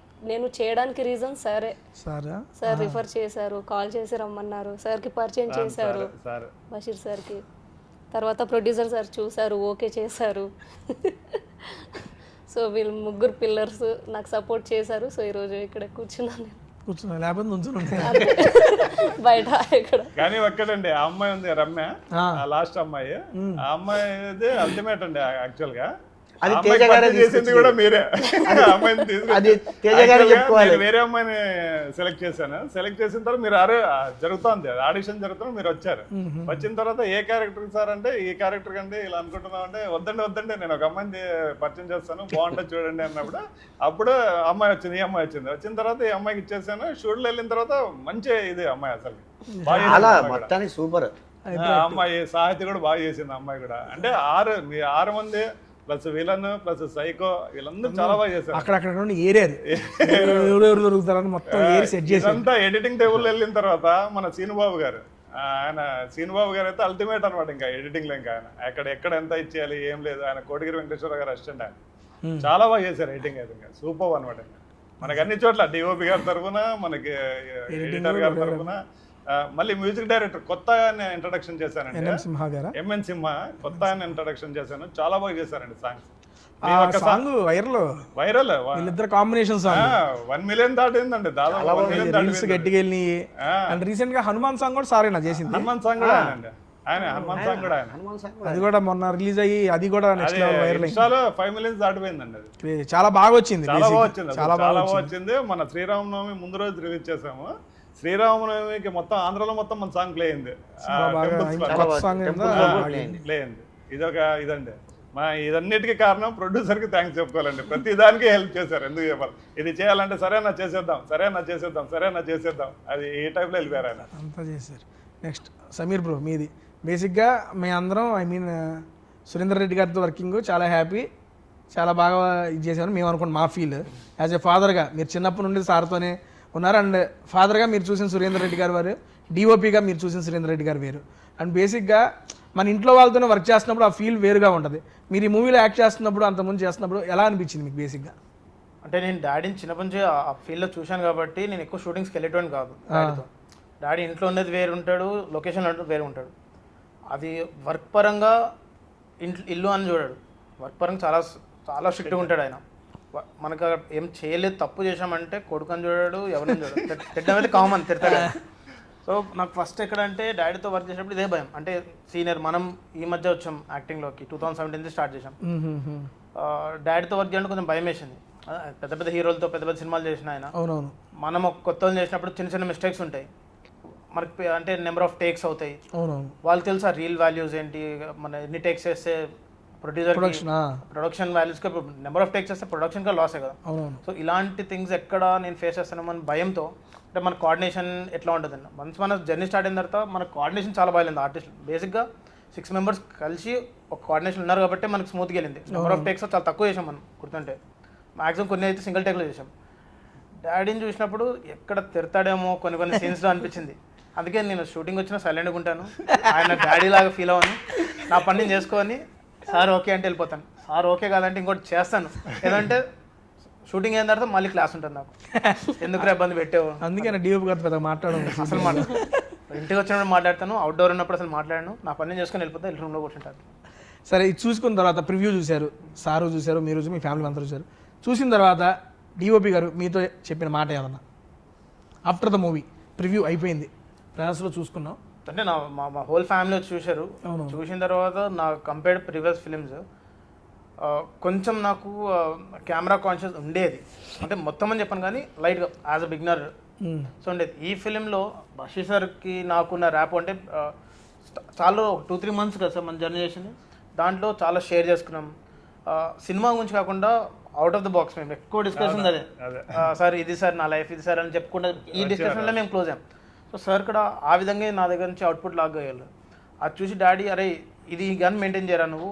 Speaker 2: నేను చేయడానికి రీజన్ సరే, సార్ రిఫర్ చేశారు, కాల్ చేసి రమ్మన్నారు, సార్కి పరిచయం చేశారు బషీర్ సార్కి. తర్వాత ప్రొడ్యూసర్ సార్ చూశారు, ఓకే చేశారు. సో వీళ్ళు 3 పిల్లర్స్ నాకు సపోర్ట్ చేశారు. సో ఈరోజు ఇక్కడ కూర్చున్నాను.
Speaker 1: లేకపోతే నుంచుని
Speaker 2: బయట ఇక్కడ.
Speaker 4: కానీ ఒక్కడండి, ఆ అమ్మాయి ఉంది రమ్య, లాస్ట్ అమ్మాయి, ఆ అమ్మాయి అల్టిమేట్ అండి యాక్చువల్ గా.
Speaker 3: అది తేజ గారే
Speaker 4: చేసింది కూడా మీరే.
Speaker 3: అది తేజ గారే చెప్పుకోవాలి.
Speaker 4: వేరే అమ్మాయిని సెలెక్ట్ చేశాను. సెలెక్ట్ చేసిన తర్వాత మీరు జరుగుతుంది ఆడిషన్ జరుగుతుంది, మీరు వచ్చారు. వచ్చిన తర్వాత ఏ క్యారెక్టర్ సార్ అంటే ఈ క్యారెక్టర్ కంటే ఇలా అనుకుంటున్నాం అంటే వద్దండి నేను ఒక అమ్మాయిని పరిచయం చేస్తాను, బాగుంటుంది చూడండి అన్నప్పుడు అప్పుడు అమ్మాయి వచ్చింది. ఈ అమ్మాయి వచ్చింది. వచ్చిన తర్వాత ఈ అమ్మాయికి ఇచ్చేసాను. షూట్లో వెళ్ళిన తర్వాత మంచి ఇది అమ్మాయి అసలు
Speaker 3: మొత్తానికి సూపర్.
Speaker 4: అమ్మాయి సాహిత్య కూడా బాగా చేసింది. అమ్మాయి కూడా అంటే 6 మంది ప్లస్ విలన్ ప్లస్ సైకో వీళ్ళందరూ చాలా బాగా చేశారు.
Speaker 1: అక్కడక్కడ ఏరియారు ఎవరెవరు దొరుకుతారని మొత్తం ఏరి సెట్ చేసి
Speaker 4: అంతా ఎడిటింగ్ టేబుల్ వెళ్ళిన తర్వాత మన సీనుబాబు గారు, ఆయన సీనుబాబు గారు అయితే అల్టిమేట్ అనమాట. ఇంకా ఎడిటింగ్ లో ఇంకా ఆయన ఎక్కడ ఎంత ఇచ్చేయాలి ఏం లేదు. ఆయన కోటగిరి వెంకటేశ్వర గారు అసిస్టెంట్. ఆయన చాలా బాగా చేశారు ఎడిటింగ్ అయితే. ఇంకా సూపర్ అనమాట. మనకి అన్ని చోట్ల డిఓపి గారి తరఫున, మనకి ఎడిటర్ గారి తరఫున, మళ్ళీ మ్యూజిక్ డైరెక్టర్ కొత్త ఇంట్రడక్షన్ చేశానండి, ఎంఎన్ సింహ. కొత్త ఇంట్రడక్షన్ చేశాను, చాలా బాగా చేశారండి సాంగ్స్.
Speaker 1: సాంగ్ వైరల్ వీళ్ళిద్దరు కాంబినేషన్ సాంగ్
Speaker 4: 1 million దాటిందండి. దాదాపు 1 million
Speaker 1: రీల్స్ గట్టిగా వెళ్ళి. అండ్ రీసెంట్ గా హనుమాన్ సాంగ్ కూడా సారేనా చేసింది.
Speaker 4: హనుమాన్ సాంగ్ కూడా హనుమాన్ సాంగ్ కూడా
Speaker 1: అది కూడా మొన్న రిలీజ్ అయ్యి అది కూడా నెక్స్ట్ లెవెల్ వైరల్
Speaker 4: అయింది. 5 million దాటిపోయిందండి. అది
Speaker 1: చాలా బాగా వచ్చింది.
Speaker 4: చాలా బాగా వచ్చింది. మన శ్రీరామనవమి ముందు రోజు రిలీజ్ చేసాము. శ్రీరామనవమికి మొత్తం ఆంధ్రలో మొత్తం మన సాంగ్ ప్లే అయింది. ప్లే అయింది. ఇదండి ఇదన్నిటికీ కారణం ప్రొడ్యూసర్ కి థ్యాంక్స్ చెప్పుకోవాలండి. ప్రతి దానికి హెల్ప్ చేశారు. ఎందుకు చెప్పాలి, ఇది చేయాలంటే సరేనా చేసేద్దాం అది ఈ టైప్ లో వెళ్ళిపోయారు ఆయన
Speaker 1: అంతా చేశారు. నెక్స్ట్ సమీర్ బ్రో, మీది బేసిక్గా మీ అందరం సురేందర్ రెడ్డి గారితో వర్కింగ్ చాలా హ్యాపీ, చాలా బాగా ఇది చేశారు మేము అనుకోండి. మా ఫీల్ యాజ్ ఎ ఫాదర్గా, మీరు చిన్నప్పటి నుండి సార్తోనే ఉన్నారు. అండ్ ఫాదర్గా మీరు చూసిన సురేందర్ రెడ్డి గారు వారు, డిఓపిగా మీరు చూసిన సురేందర్ రెడ్డి గారు వేరు. అండ్ బేసిక్గా మన ఇంట్లో వాళ్ళతోనే వర్క్ చేస్తున్నప్పుడు ఆ ఫీల్ వేరుగా ఉంటుంది. మీరు ఈ మూవీలో యాక్ట్ చేస్తున్నప్పుడు, అంతకుముందు చేస్తున్నప్పుడు ఎలా అనిపించింది మీకు బేసిక్గా?
Speaker 5: అంటే నేను డాడీని చిన్నప్పటి నుంచి ఆ ఫీల్డ్లో చూశాను కాబట్టి నేను ఎక్కువ షూటింగ్స్కి వెళ్ళేటోని కాదు. డాడీ ఇంట్లో ఉండేది వేరు ఉంటాడు, లొకేషన్లో ఉండేది వేరు ఉంటాడు. అది వర్క్ పరంగా ఇల్లు అని చూడాడు. వర్క్ పరంగా చాలా చాలా స్ట్రిక్ట్గా ఉంటాడు ఆయన. మనకు ఏం చేయలేదు, తప్పు చేసామంటే కొడుకని చూడాడు, ఎవరిని చూడాడు. తిట్టడం అయితే కామన్, తిడతాడు. సో నాకు ఫస్ట్ ఎక్కడంటే డాడీతో వర్క్ చేసినప్పుడు ఇదే భయం. అంటే సీనియర్, మనం ఈ మధ్య వచ్చాం యాక్టింగ్లోకి, 2017 స్టార్ట్ చేసాం. డాడీతో వర్క్ చేయడానికి కొంచెం భయం వేసింది. పెద్ద పెద్ద హీరోలతో పెద్ద పెద్ద సినిమాలు చేసిన ఆయన. మనం కొత్త చేసినప్పుడు చిన్న చిన్న మిస్టేక్స్ ఉంటాయి మనకి. అంటే నెంబర్ ఆఫ్ టేక్స్ అవుతాయి. వాళ్ళు తెలుసా రీల్ వాల్యూస్ ఏంటి, మన ఎన్ని టేక్స్ చేస్తే ప్రొడక్షన్ వాల్యూస్కి నెంబర్ ఆఫ్ టేక్స్ చేస్తే ప్రొడక్షన్గా లాసే కదా. సో ఇలాంటి థింగ్స్ ఎక్కడ నేను ఫేస్ చేస్తాను మన భయంతో. అంటే మన కోఆర్డినేషన్ ఎట్లా ఉంటుందండి, వన్స్ మన జర్నీ స్టార్ట్ అయిన తర్వాత మన కోఆర్డినేషన్ చాలా బాగాలేదు. ఆర్టిస్ట్ బేసిక్గా 6 members కలిసి ఒక కోఆర్డినేషన్ ఉన్నారు కాబట్టి మనకు స్మూత్గా వెళ్ళింది. నెంబర్ ఆఫ్ టేక్స్ చాలా తక్కువ చేసాం మనం గుర్తుంటే. మ్యాక్సిమం కొన్ని అయితే సింగిల్ టేక్లో చేసాం. డాడీని చూసినప్పుడు ఎక్కడ తిడతాడేమో కొన్ని సీన్స్లో అనిపించింది. అందుకే నేను షూటింగ్ వచ్చినా సైలెంట్గా ఉంటాను. ఆయన డాడీ లాగా ఫీల్ అవ్వను. నా పని నేను చేసుకొని సార్ ఓకే అంటే వెళ్ళిపోతాను. సార్ ఓకే కాదంటే ఇంకోటి చేస్తాను. ఏదంటే షూటింగ్ అయిన తర్వాత మళ్ళీ క్లాస్ ఉంటుంది నాకు, ఎందుకు ఇబ్బంది పెట్టావు.
Speaker 1: అందుకే డిఓపి గారితో పెద్ద మాట్లాడను,
Speaker 5: అసలు ఇంటికి వచ్చినప్పుడు మాట్లాడతాను, అవుట్డోర్ ఉన్నప్పుడు అసలు మాట్లాడను. నా పని నేను చేసుకొని వెళ్ళిపోతే రూమ్లో కూర్చుంటాను.
Speaker 1: సరే, ఇది చూసుకున్న తర్వాత ప్రివ్యూ చూశారు, సారు చూశారు, మీరు మీ ఫ్యామిలీ అంతా చూశారు. చూసిన తర్వాత డిఓపి గారు మీతో చెప్పిన మాట ఏమన్నా ఆఫ్టర్ ద మూవీ ప్రివ్యూ అయిపోయింది, ట్రైలర్స్లో చూసుకున్నాం,
Speaker 5: అంటే మా హోల్ ఫ్యామిలీ వచ్చి చూశారు. చూసిన తర్వాత నా కంపేర్డ్ ప్రీవియస్ ఫిలిమ్స్ కొంచెం నాకు కెమెరా కాన్షియస్ ఉండేది. అంటే మొత్తం అని చెప్పాను కానీ లైట్గా యాజ్ అ బిగినర్ సో ఉండేది. ఈ ఫిలింలో బషీర్ సార్కి నాకున్న ర్యాప్ అంటే చాలా 2-3 months కదా సార్ మన జర్నీ చేసింది. దాంట్లో చాలా షేర్ చేసుకున్నాం. సినిమా గురించి కాకుండా అవుట్ ఆఫ్ ద బాక్స్ మేము ఎక్కువ డిస్కషన్ అదే సార్ ఇది సార్ నా లైఫ్ ఇది సార్ అని చెప్పుకుంటే ఈ డిస్కషన్లో మేము క్లోజ్ అయ్యాం. సో సార్ కూడా ఆ విధంగా నా దగ్గర నుంచి అవుట్పుట్ లాగా అయ్యారు. అది చూసి డాడీ అరే ఇది గన్ మెయింటైన్ చేయరా నువ్వు,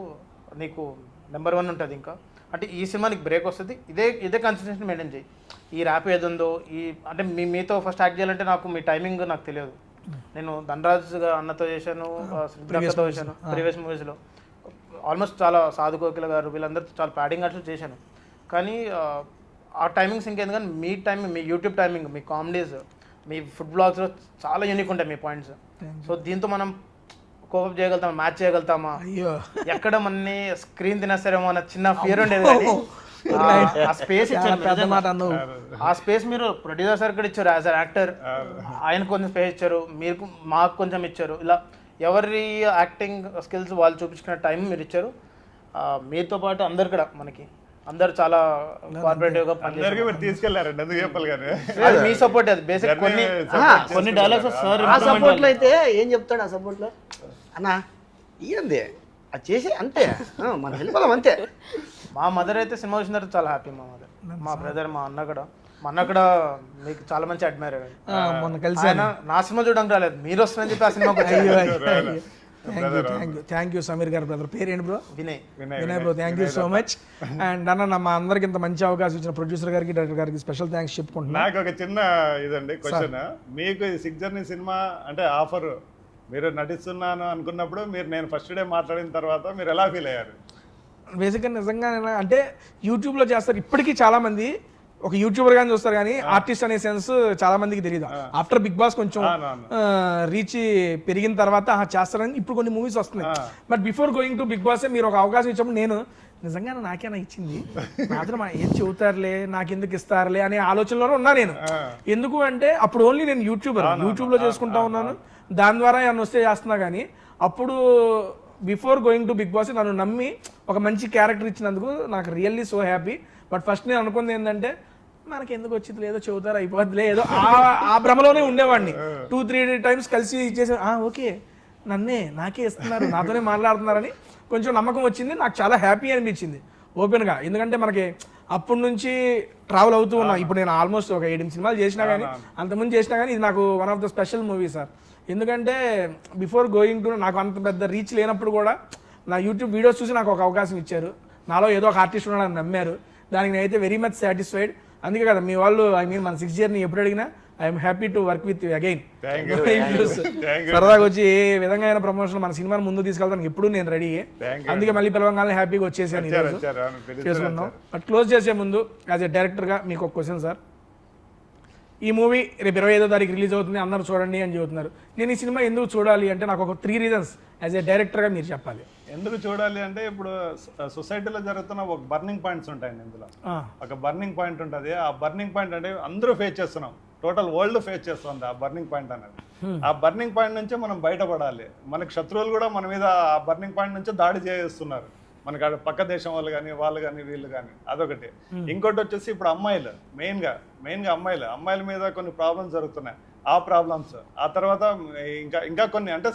Speaker 5: నీకు నెంబర్ 1 ఉంటుంది. ఇంకా అంటే ఈ సినిమా నీకు బ్రేక్ వస్తుంది, ఇదే కన్సిస్టెన్సీ మెయింటైన్ చేయి. ఈ ర్యాప్ ఏది ఉందో అంటే మీతో ఫస్ట్ యాక్ట్ చేయాలంటే నాకు మీ టైమింగ్ నాకు తెలియదు. నేను ధనరాజ్ అన్నతో చేశాను, శ్రీదక్కతో చేశాను ప్రీవియస్ మూవీస్లో. ఆల్మోస్ట్ చాలా సాధు కోకిల గారు వీళ్ళందరితో చాలా ప్యాడింగ్ అట్లా చేశాను. కానీ ఆ టైమింగ్స్ ఇంకేంది కానీ మీ టైమింగ్, మీ యూట్యూబ్ టైమింగ్, మీ కామెడీస్, మీ ఫుడ్ బ్లాగ్స్లో చాలా యూనిక్ ఉంటాయి మీ పాయింట్స్. సో దీంతో మనం కోపప్ చేయగలుగుతామా, మ్యాచ్ చేయగలుగుతామా, ఎక్కడ మనని స్క్రీన్ తినేస్తారేమో అన్న చిన్న ఫియర్ ఉండేది. కానీ ఆ స్పేస్ ఇచ్చారు. ఆ స్పేస్ మీరు ప్రొడ్యూసర్ సార్ కూడా ఇచ్చారు యాజ్ అ యాక్టర్. ఆయన కొంచెం స్పేస్ ఇచ్చారు, మీరు మాకు కొంచెం ఇచ్చారు. ఇలా ఎవరి యాక్టింగ్ స్కిల్స్ వాళ్ళు చూపించుకునే టైం మీరు ఇచ్చారు. మీతో పాటు అందరు కూడా మనకి అందరు చాలా కోఆపరేటివ్ గా పనిచేస్తారు.
Speaker 4: తీసుకెళ్లారండి ఎందుకు చెప్పాలి కానీ
Speaker 5: అది మీ సపోర్ట్. అది బేసిక్ కొన్ని డైలాగ్స్ సార్
Speaker 3: ఆ సపోర్ట్ లో అయితే ఏం చెప్తాడు ఆ సపోర్ట్ లో అన్నా ఏంది అది చేసి అంతే మన వెళ్ళిపోదాం అంతే.
Speaker 5: మా మదర్ అయితే సినిమా చూసిన తర్వాత చాలా హ్యాపీ. మా మదర్, మా బ్రదర్, మా అన్న కూడా మీకు చాలా మంచి అడ్మైర్ అయ్యాడు. ఆయన నా సినిమా చూడడానికి రాలేదు, మీరు వస్తున్నారని చెప్పి ఆ సినిమాకి.
Speaker 1: థ్యాంక్ యూ సమీర్ గారు. బ్రదర్ పేరేంటి bro?
Speaker 5: Vinay
Speaker 1: bro. Thank you so much. And అన్న మా అందరికి ఇంత మంచి అవకాశం ఇచ్చిన ప్రొడ్యూసర్ గారికి, డైరెక్టర్ గారికి స్పెషల్ థ్యాంక్స్ చెప్పుకుంటున్నాను.
Speaker 4: నాకు ఒక చిన్న ఇదండి క్వశ్చన్, మీకు ఈ 6 జర్నీ సినిమా అంటే ఆఫర్ మీరు నటిస్తున్నాను అనుకున్నప్పుడు నేను ఫస్ట్ డే మాట్లాడిన తర్వాత మీరు ఎలా ఫీల్ అయ్యారు?
Speaker 1: బేసిక్గా నిజంగా అంటే యూట్యూబ్లో చేస్తారు ఇప్పటికీ చాలా మంది, ఒక యూట్యూబర్ గాని చూస్తారు కానీ ఆర్టిస్ట్ అనే సెన్స్ చాలా మందికి తెలియదు. ఆఫ్టర్ బిగ్ బాస్ కొంచెం రీచ్ పెరిగిన తర్వాత చేస్తారని ఇప్పుడు కొన్ని మూవీస్ వస్తున్నాయి. But before going to Bigg Boss మీరు ఒక అవకాశం ఇచ్చినప్పుడు నేను నిజంగా నాకేనా ఇచ్చింది, మాత్రం ఏం చెబుతారులే, నాకెందుకు ఇస్తారులే అనే ఆలోచనలోనే ఉన్నా నేను. ఎందుకు అంటే అప్పుడు ఓన్లీ నేను యూట్యూబ్లో చేసుకుంటా ఉన్నాను, దాని ద్వారా నన్ను వస్తే చేస్తున్నా. కానీ అప్పుడు before going to Bigg Boss నన్ను నమ్మి ఒక మంచి క్యారెక్టర్ ఇచ్చినందుకు నాకు really so happy. But first నేను అనుకుంది ఏంటంటే మనకి ఎందుకు వచ్చింది, లేదో చెబుతారు అయిపోద్దిలే, ఏదో ఆ భ్రమలోనే ఉండేవాడిని. 2-3 times కలిసి ఇచ్చేసి ఓకే నాకే ఇస్తున్నారు, నాతోనే మాట్లాడుతున్నారని కొంచెం నమ్మకం వచ్చింది. నాకు చాలా హ్యాపీ అనిపించింది ఓపెన్గా. ఎందుకంటే మనకి అప్పటి నుంచి ట్రావెల్ అవుతూ ఉన్నాం. ఇప్పుడు నేను ఆల్మోస్ట్ ఒక 7 సినిమాలు చేసినా కానీ, అంతకుముందు చేసినా కానీ ఇది నాకు one of the special movie sir. ఎందుకంటే బిఫోర్ గోయింగ్ టు నాకు అంత పెద్ద రీచ్ లేనప్పుడు కూడా నా యూట్యూబ్ వీడియోస్ చూసి నాకు ఒక అవకాశం ఇచ్చారు. నాలో ఏదో ఒక ఆర్టిస్ట్ ఉన్నాడని నమ్మారు. దానికి నేనైతే వెరీ మచ్ సాటిస్ఫైడ్. అందుకే కదా మీ వాళ్ళు మన 6 జర్నీ ఎప్పుడు అడిగినా I'm happy to work with you again. సరదాగా వచ్చి ఏ విధంగా అయినా ప్రమోషన్ మన సినిమాని ముందు తీసుకెళ్తాను ఎప్పుడు నేను రెడీ. అందుకే మళ్ళీ పిలవంగానే హ్యాపీగా వచ్చేసాను ఈరోజు చేసుకున్నాం. బట్ క్లోజ్ చేసే ముందు యాజ్ ఎ డైరెక్టర్గా మీకు ఒక క్వశ్చన్ సార్. ఈ మూవీ రేపు 25వ తారీఖు రిలీజ్ అవుతుంది, అందరూ చూడండి అని చెబుతున్నారు. నేను ఈ సినిమా ఎందుకు చూడాలి అంటే నాకు ఒక 3 reasons యాజ్ ఎ డైరెక్టర్గా మీరు చెప్పాలి.
Speaker 4: ఎందుకు చూడాలి అంటే ఇప్పుడు సొసైటీలో జరుగుతున్న ఒక బర్నింగ్ పాయింట్స్ ఉంటాయండి. ఇందులో ఒక బర్నింగ్ పాయింట్ ఉంటుంది. ఆ బర్నింగ్ పాయింట్ అంటే అందరూ ఫేస్ చేస్తున్నాం, టోటల్ వరల్డ్ ఫేస్ చేస్తుంది ఆ బర్నింగ్ పాయింట్ అనేది. ఆ బర్నింగ్ పాయింట్ నుంచి మనం బయటపడాలి. మనకి శత్రువులు కూడా మన మీద ఆ బర్నింగ్ పాయింట్ నుంచి దాడి చేస్తున్నారు. మనకి పక్క దేశం వాళ్ళు కానీ వీళ్ళు కానీ అదొకటి. ఇంకోటి వచ్చేసి ఇప్పుడు అమ్మాయిలు మెయిన్గా అమ్మాయిల మీద కొన్ని ప్రాబ్లమ్స్ జరుగుతున్నాయి. ఆ ప్రాబ్లమ్స్ ఆ తర్వాత ఇంకా కొన్ని అంటే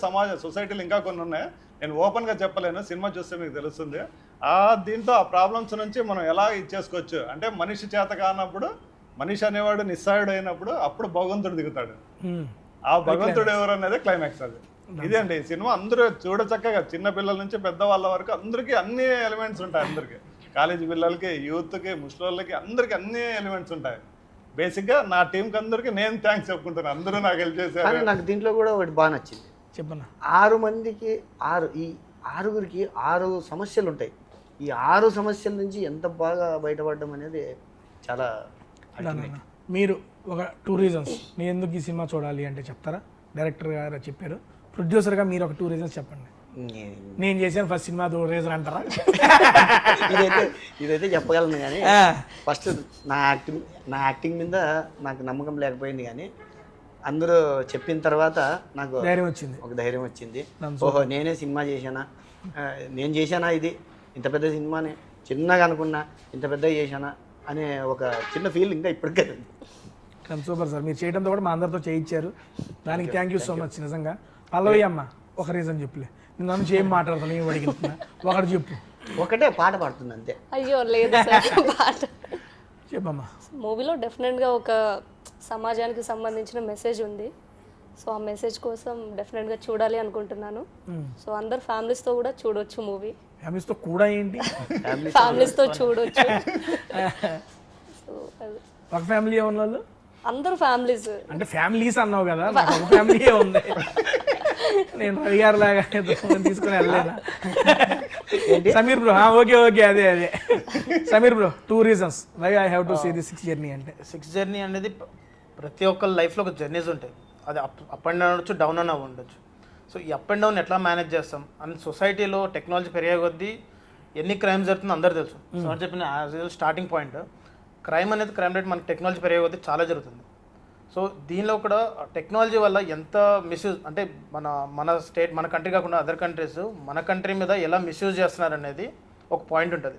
Speaker 4: సొసైటీలో ఇంకా కొన్ని ఉన్నాయి. నేను ఓపెన్గా చెప్పలేను, సినిమా చూస్తే మీకు తెలుస్తుంది. దీంతో ఆ ప్రాబ్లమ్స్ నుంచి మనం ఎలా ఇచ్చేసుకోవచ్చు అంటే మనిషి చేత కానప్పుడు, మనిషి అనేవాడు నిస్సాయుడు అయినప్పుడు అప్పుడు భగవంతుడు దిగుతాడు. ఆ భగవంతుడు ఎవరు అనేది క్లైమాక్స్. అది ఇదే అండి ఈ సినిమా. అందరూ చూడచక్కగా చిన్న పిల్లల నుంచి పెద్దవాళ్ళ వరకు అందరికీ అన్ని ఎలిమెంట్స్ ఉంటాయి. అందరికి కాలేజీ పిల్లలకి, యూత్కి, ముస్లింలకి అందరికి అన్ని ఎలిమెంట్స్ ఉంటాయి. బేసిక్గా నా టీంకి అందరికీ నేను థ్యాంక్స్ చెప్పుకుంటాను. అందరూ నాకు హెల్ప్ చేశారు.
Speaker 3: కానీ నాకు దీంట్లో కూడా ఒకటి బాగా నచ్చింది.
Speaker 1: చెప్పన్నా
Speaker 3: 6 మందికి 6గురికి 6 సమస్యలు ఉంటాయి. ఈ 6 సమస్యల నుంచి ఎంత బాగా బయటపడడం అనేది చాలా
Speaker 1: మీరు ఒక 2 reasons నేను ఎందుకు ఈ సినిమా చూడాలి అంటే చెప్తారా? డైరెక్టర్ గారు చెప్పారు, ప్రొడ్యూసర్గా మీరు ఒక 2 reasons చెప్పండి. నేను చేశాను ఫస్ట్ సినిమా 2 reasons అంటారా?
Speaker 3: ఇదైతే చెప్పగలను కానీ ఫస్ట్ నా యాక్టింగ్ మీద నాకు నమ్మకం లేకపోయింది. కానీ అందరూ చెప్పిన తర్వాత నాకు
Speaker 1: ధైర్యం వచ్చింది.
Speaker 3: ఒక ధైర్యం వచ్చింది. ఓహో నేనే సినిమా చేశానా, నేను చేశానా, ఇది ఇంత పెద్ద సినిమాని చిన్నగా అనుకున్నా ఇంత పెద్దగా చేశానా అనే ఒక చిన్న ఫీల్ ఇంకా ఇప్పటికే ఉంది.
Speaker 1: సూపర్ సార్, మీరు చేయడంతో కూడా మా అందరితో చేయించారు, దానికి థ్యాంక్ యూ సో మచ్. నిజంగా పల్లవి అమ్మ ఒక రీజన్ చెప్పులే, నేను నుంచి ఏం మాట్లాడతాను ఏం అడిగిస్తున్నా, ఒకటి చెప్పు.
Speaker 3: ఒకటే పాట పాడుతుంది అంతే.
Speaker 2: అయ్యో లేదు సార్ పాట.
Speaker 1: చెప్పమ్మా.
Speaker 2: మూవీలో డెఫినెట్గా ఒక సమాజానికి సంబంధించిన మెసేజ్ ఉంది. సో ఆ మెసేజ్ కోసం డెఫినెట్గా చూడాలి అనుకుంటున్నాను. సో అందరు ఫ్యామిలీస్తో కూడా చూడొచ్చు మూవీ.
Speaker 1: ఫ్యామిలీస్తో కూడా ఏంటి,
Speaker 2: ఫ్యామిలీస్తో చూడొచ్చు. సో
Speaker 1: ఒక ఫ్యామిలీ ఉన్న వాళ్ళు
Speaker 2: అందరు ఫ్యామిలీస్
Speaker 1: అంటే ఫ్యామిలీస్ అన్నావు కదా, నాకు ఒక ఫ్యామిలీయే ఉంది. నేను రవి గారు లాగా తీసుకుని వెళ్ళలేదా. సమీర్ బ్రో ఓకే ఓకే అదే అదే Sameer bro 2 reasons why I have to see the 6th journey అంటే.
Speaker 5: 6th journey అనేది ప్రతి ఒక్కరి లైఫ్లో ఒక జర్నీస్ ఉంటాయి. అది అప్ అండ్ డౌన్ అవ్వచ్చు, డౌన్ అని ఉండొచ్చు. సో ఈ అప్ అండ్ డౌన్ ఎట్లా మేనేజ్ చేస్తాం అండ్ సొసైటీలో టెక్నాలజీ పెరిగే కొద్దీ ఎన్ని క్రైమ్స్ జరుగుతుందో అందరూ తెలుసు. సార్ చెప్పిన యాజ్ స్టార్టింగ్ పాయింట్, క్రైమ్ అనేది క్రైమ్ రేట్ మనకి టెక్నాలజీ పెరిగే కొద్దీ చాలా జరుగుతుంది. సో దీనిలో కూడా టెక్నాలజీ వల్ల ఎంత మిస్యూజ్ అంటే మన స్టేట్ మన కంట్రీ కాకుండా అదర్ కంట్రీస్ మన కంట్రీ మీద ఎలా మిస్యూజ్ చేస్తున్నారు అనేది ఒక పాయింట్ ఉంటుంది.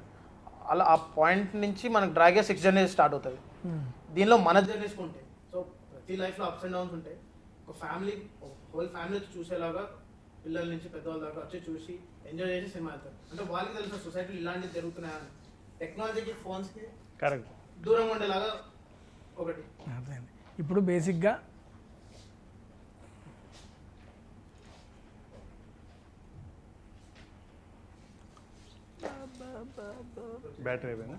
Speaker 5: అలా ఆ పాయింట్ నుంచి మనకు డ్రాగే 6th journey స్టార్ట్ అవుతుంది. దీనిలో మన జర్నీస్ ఉంటాయి. సో ప్రతి లైఫ్లో అప్స్ అండ్ డౌన్స్ ఉంటాయి. ఒక ఫ్యామిలీ హోల్ ఫ్యామిలీ చూసేలాగా పిల్లల నుంచి పెద్దవాళ్ళ దాకా వచ్చి చూసి ఎంజాయ్ చేసి సినిమా వెళ్తారు. అంటే వాళ్ళకి తెలిసిన సొసైటీలో ఇలాంటివి జరుగుతున్నాయని టెక్నాలజీకి ఫోన్స్కి
Speaker 4: కరెక్ట్
Speaker 5: దూరంగా ఉండేలాగా ఒకటి.
Speaker 1: ఇప్పుడు బేసిక్గా
Speaker 4: బ్యాటరీ అయిపోయిందా?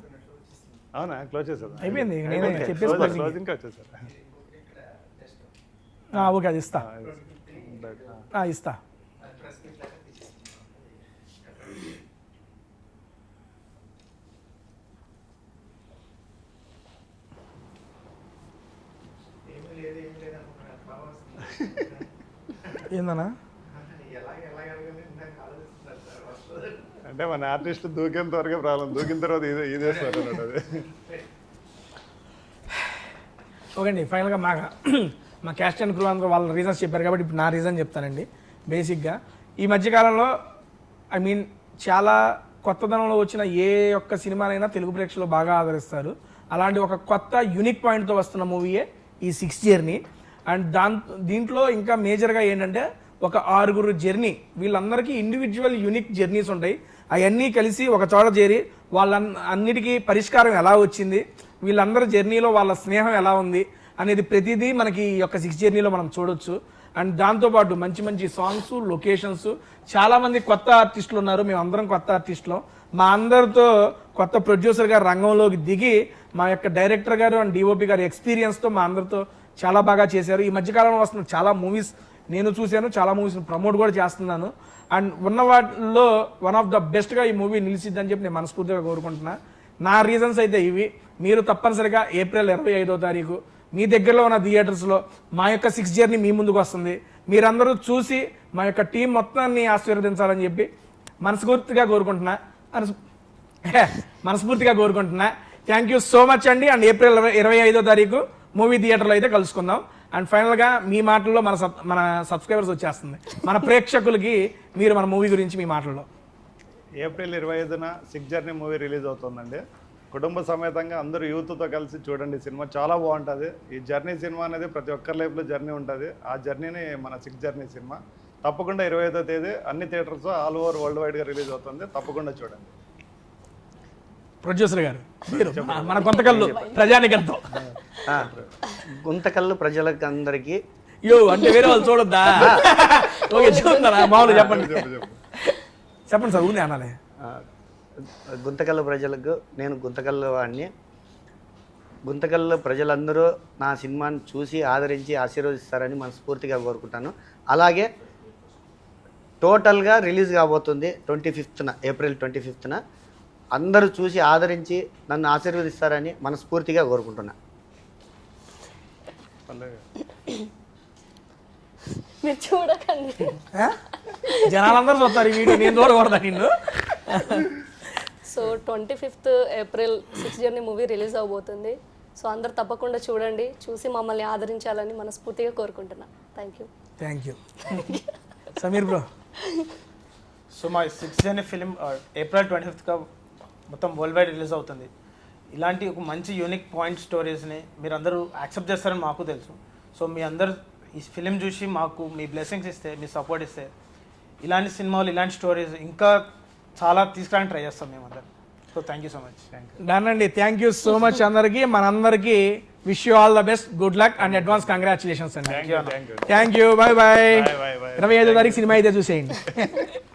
Speaker 4: అవునా, క్లోజ్ చేసేదా?
Speaker 1: అయిపోయింది, నేనే చెప్పేసి
Speaker 4: క్లోజింగ్ వచ్చేసారు.
Speaker 1: ఓకే అది ఇస్తా ఇస్తా. ఏందన్నా
Speaker 4: అంటే మన ఆర్టిస్ట్ దూకేంత వరకే ప్రాబ్లం, దూకిన తర్వాత ఇదే సార్ అన్నట్టు.
Speaker 1: ఓకే అండి, ఫైనల్గా మా క్యాస్ట్ అండ్ క్రూ అందరూ వాళ్ళ రీజన్స్ చెప్పారు కాబట్టి ఇప్పుడు నా రీజన్ చెప్తానండి. బేసిక్గా ఈ మధ్యకాలంలో ఐ మీన్ చాలా కొత్తదనంలో వచ్చిన ఏ ఒక్క సినిమానైనా తెలుగు ప్రేక్షకులు బాగా ఆదరిస్తారు. అలాంటి ఒక కొత్త యూనిక్ పాయింట్తో వస్తున్న మూవీయే ఈ 6th journey. అండ్ దీంట్లో ఇంకా మేజర్గా ఏంటంటే ఒక 6 జర్నీ, వీళ్ళందరికీ ఇండివిజువల్ యూనిక్ జర్నీస్ ఉంటాయి. అవన్నీ కలిసి ఒక చోట చేరి అన్నిటికీ పరిష్కారం ఎలా వచ్చింది, వీళ్ళందరి జర్నీలో వాళ్ళ స్నేహం ఎలా ఉంది అనేది ప్రతిదీ మనకి ఈ యొక్క 6th journey మనం చూడొచ్చు. అండ్ దాంతోపాటు మంచి మంచి సాంగ్స్, లొకేషన్స్, చాలామంది కొత్త ఆర్టిస్టులు ఉన్నారు. మేము అందరం కొత్త ఆర్టిస్టులు. మా అందరితో కొత్త ప్రొడ్యూసర్ గారు రంగంలోకి దిగి మా యొక్క డైరెక్టర్ గారు అండ్ డిఓపి గారి ఎక్స్పీరియన్స్తో మా అందరితో చాలా బాగా చేశారు. ఈ మధ్యకాలంలో వస్తున్న చాలా మూవీస్ నేను చూశాను, చాలా మూవీస్ని ప్రమోట్ కూడా చేస్తున్నాను. అండ్ ఉన్న వాటిల్లో వన్ ఆఫ్ ద బెస్ట్గా ఈ మూవీ నిలిచిద్దని చెప్పి నేను మనస్ఫూర్తిగా కోరుకుంటున్నా. నా రీజన్స్ అయితే ఇవి. మీరు తప్పనిసరిగా ఏప్రిల్ 25వ తారీఖు మీ దగ్గరలో ఉన్న థియేటర్స్లో మా యొక్క 6th journey మీ ముందుకు వస్తుంది. మీరందరూ చూసి మా యొక్క టీం మొత్తాన్ని ఆశీర్వదించాలని చెప్పి మనస్ఫూర్తిగా కోరుకుంటున్నా. థ్యాంక్ యూ సో మచ్ అండి. అండ్ ఏప్రిల్ 25వ తారీఖు మూవీ థియేటర్లో అయితే కలుసుకుందాం. అండ్ ఫైనల్గా మీ మాటల్లో మన సబ్స్క్రైబర్స్ వచ్చేస్తుంది, మన ప్రేక్షకులకి మీరు మన మూవీ గురించి మీ మాటల్లో.
Speaker 4: ఏప్రిల్ 25న 6th journey మూవీ రిలీజ్ అవుతుందండి. కుటుంబ సమేతంగా అందరూ యూత్తో కలిసి చూడండి. సినిమా చాలా బాగుంటుంది. ఈ జర్నీ సినిమా అనేది ప్రతి ఒక్కరి లైఫ్లో జర్నీ ఉంటుంది. ఆ జర్నీని మన 6th journey సినిమా తప్పకుండా 25వ తేదీ అన్ని థియేటర్స్ ఆల్ ఓవర్ వరల్డ్ వైడ్గా రిలీజ్ అవుతుంది. తప్పకుండా చూడండి.
Speaker 1: ప్రొడ్యూసర్ గారు మన గుంతకల్లు ప్రజానికంతో
Speaker 3: గుంతకల్లు ప్రజలకు అందరికీ
Speaker 1: అంటే వేరే వాళ్ళు చూడొద్దా? ఓకే చూడరా, మామూలు చెప్పండి సార్, ఊనే అనాలి.
Speaker 3: గుంతకల్లు ప్రజలకు, నేను గుంతకల్లు వాడిని. గుంతకల్లు ప్రజలందరూ నా సినిమాని చూసి ఆదరించి ఆశీర్వదిస్తారని మనస్ఫూర్తిగా కోరుకుంటాను. అలాగే టోటల్గా రిలీజ్ కాబోతుంది 25న, ఏప్రిల్ 25న. అందరూ చూసి ఆదరించి నన్ను ఆశీర్వదిస్తారని మనస్ఫూర్తిగా కోరుకుంటున్నా.
Speaker 2: మీరు చూడకండి,
Speaker 1: జనాలందరూ చూస్తారు ఈ వీడియో, నేను చూడకూడదా నిన్ను?
Speaker 2: So 25th April 6th journey movie release అవబోతుంది. సో అందరు తప్పకుండా చూడండి, చూసి మమ్మల్ని ఆదరించాలని మనస్ఫూర్తిగా కోరుకుంటున్నా. Thank you.
Speaker 1: Sameer bro.
Speaker 5: So మా 6th అనే ఫిలిం April 25th మొత్తం వరల్డ్ వైడ్ రిలీజ్ అవుతుంది. ఇలాంటి ఒక మంచి యూనిక్ పాయింట్ స్టోరీస్ని మీరు అందరూ యాక్సెప్ట్ చేస్తారని మాకు తెలుసు. సో మీ అందరు ఈ ఫిలిం చూసి మాకు మీ బ్లెస్సింగ్స్ ఇస్తే, మీ సపోర్ట్ ఇస్తే ఇలాంటి సినిమాలు, ఇలాంటి స్టోరీస్ ఇంకా చాలా తీసుకురావడానికి ట్రై చేస్తాం మేమందరం. So thank you so much.
Speaker 1: Done అండి. థ్యాంక్ యూ సో మచ్ అందరికి. మనందరికి wish you all the best, good luck and advance congratulations అండి. Thank you. Bye bye. 25వ తారీఖు సినిమా అయితే చూసేయండి.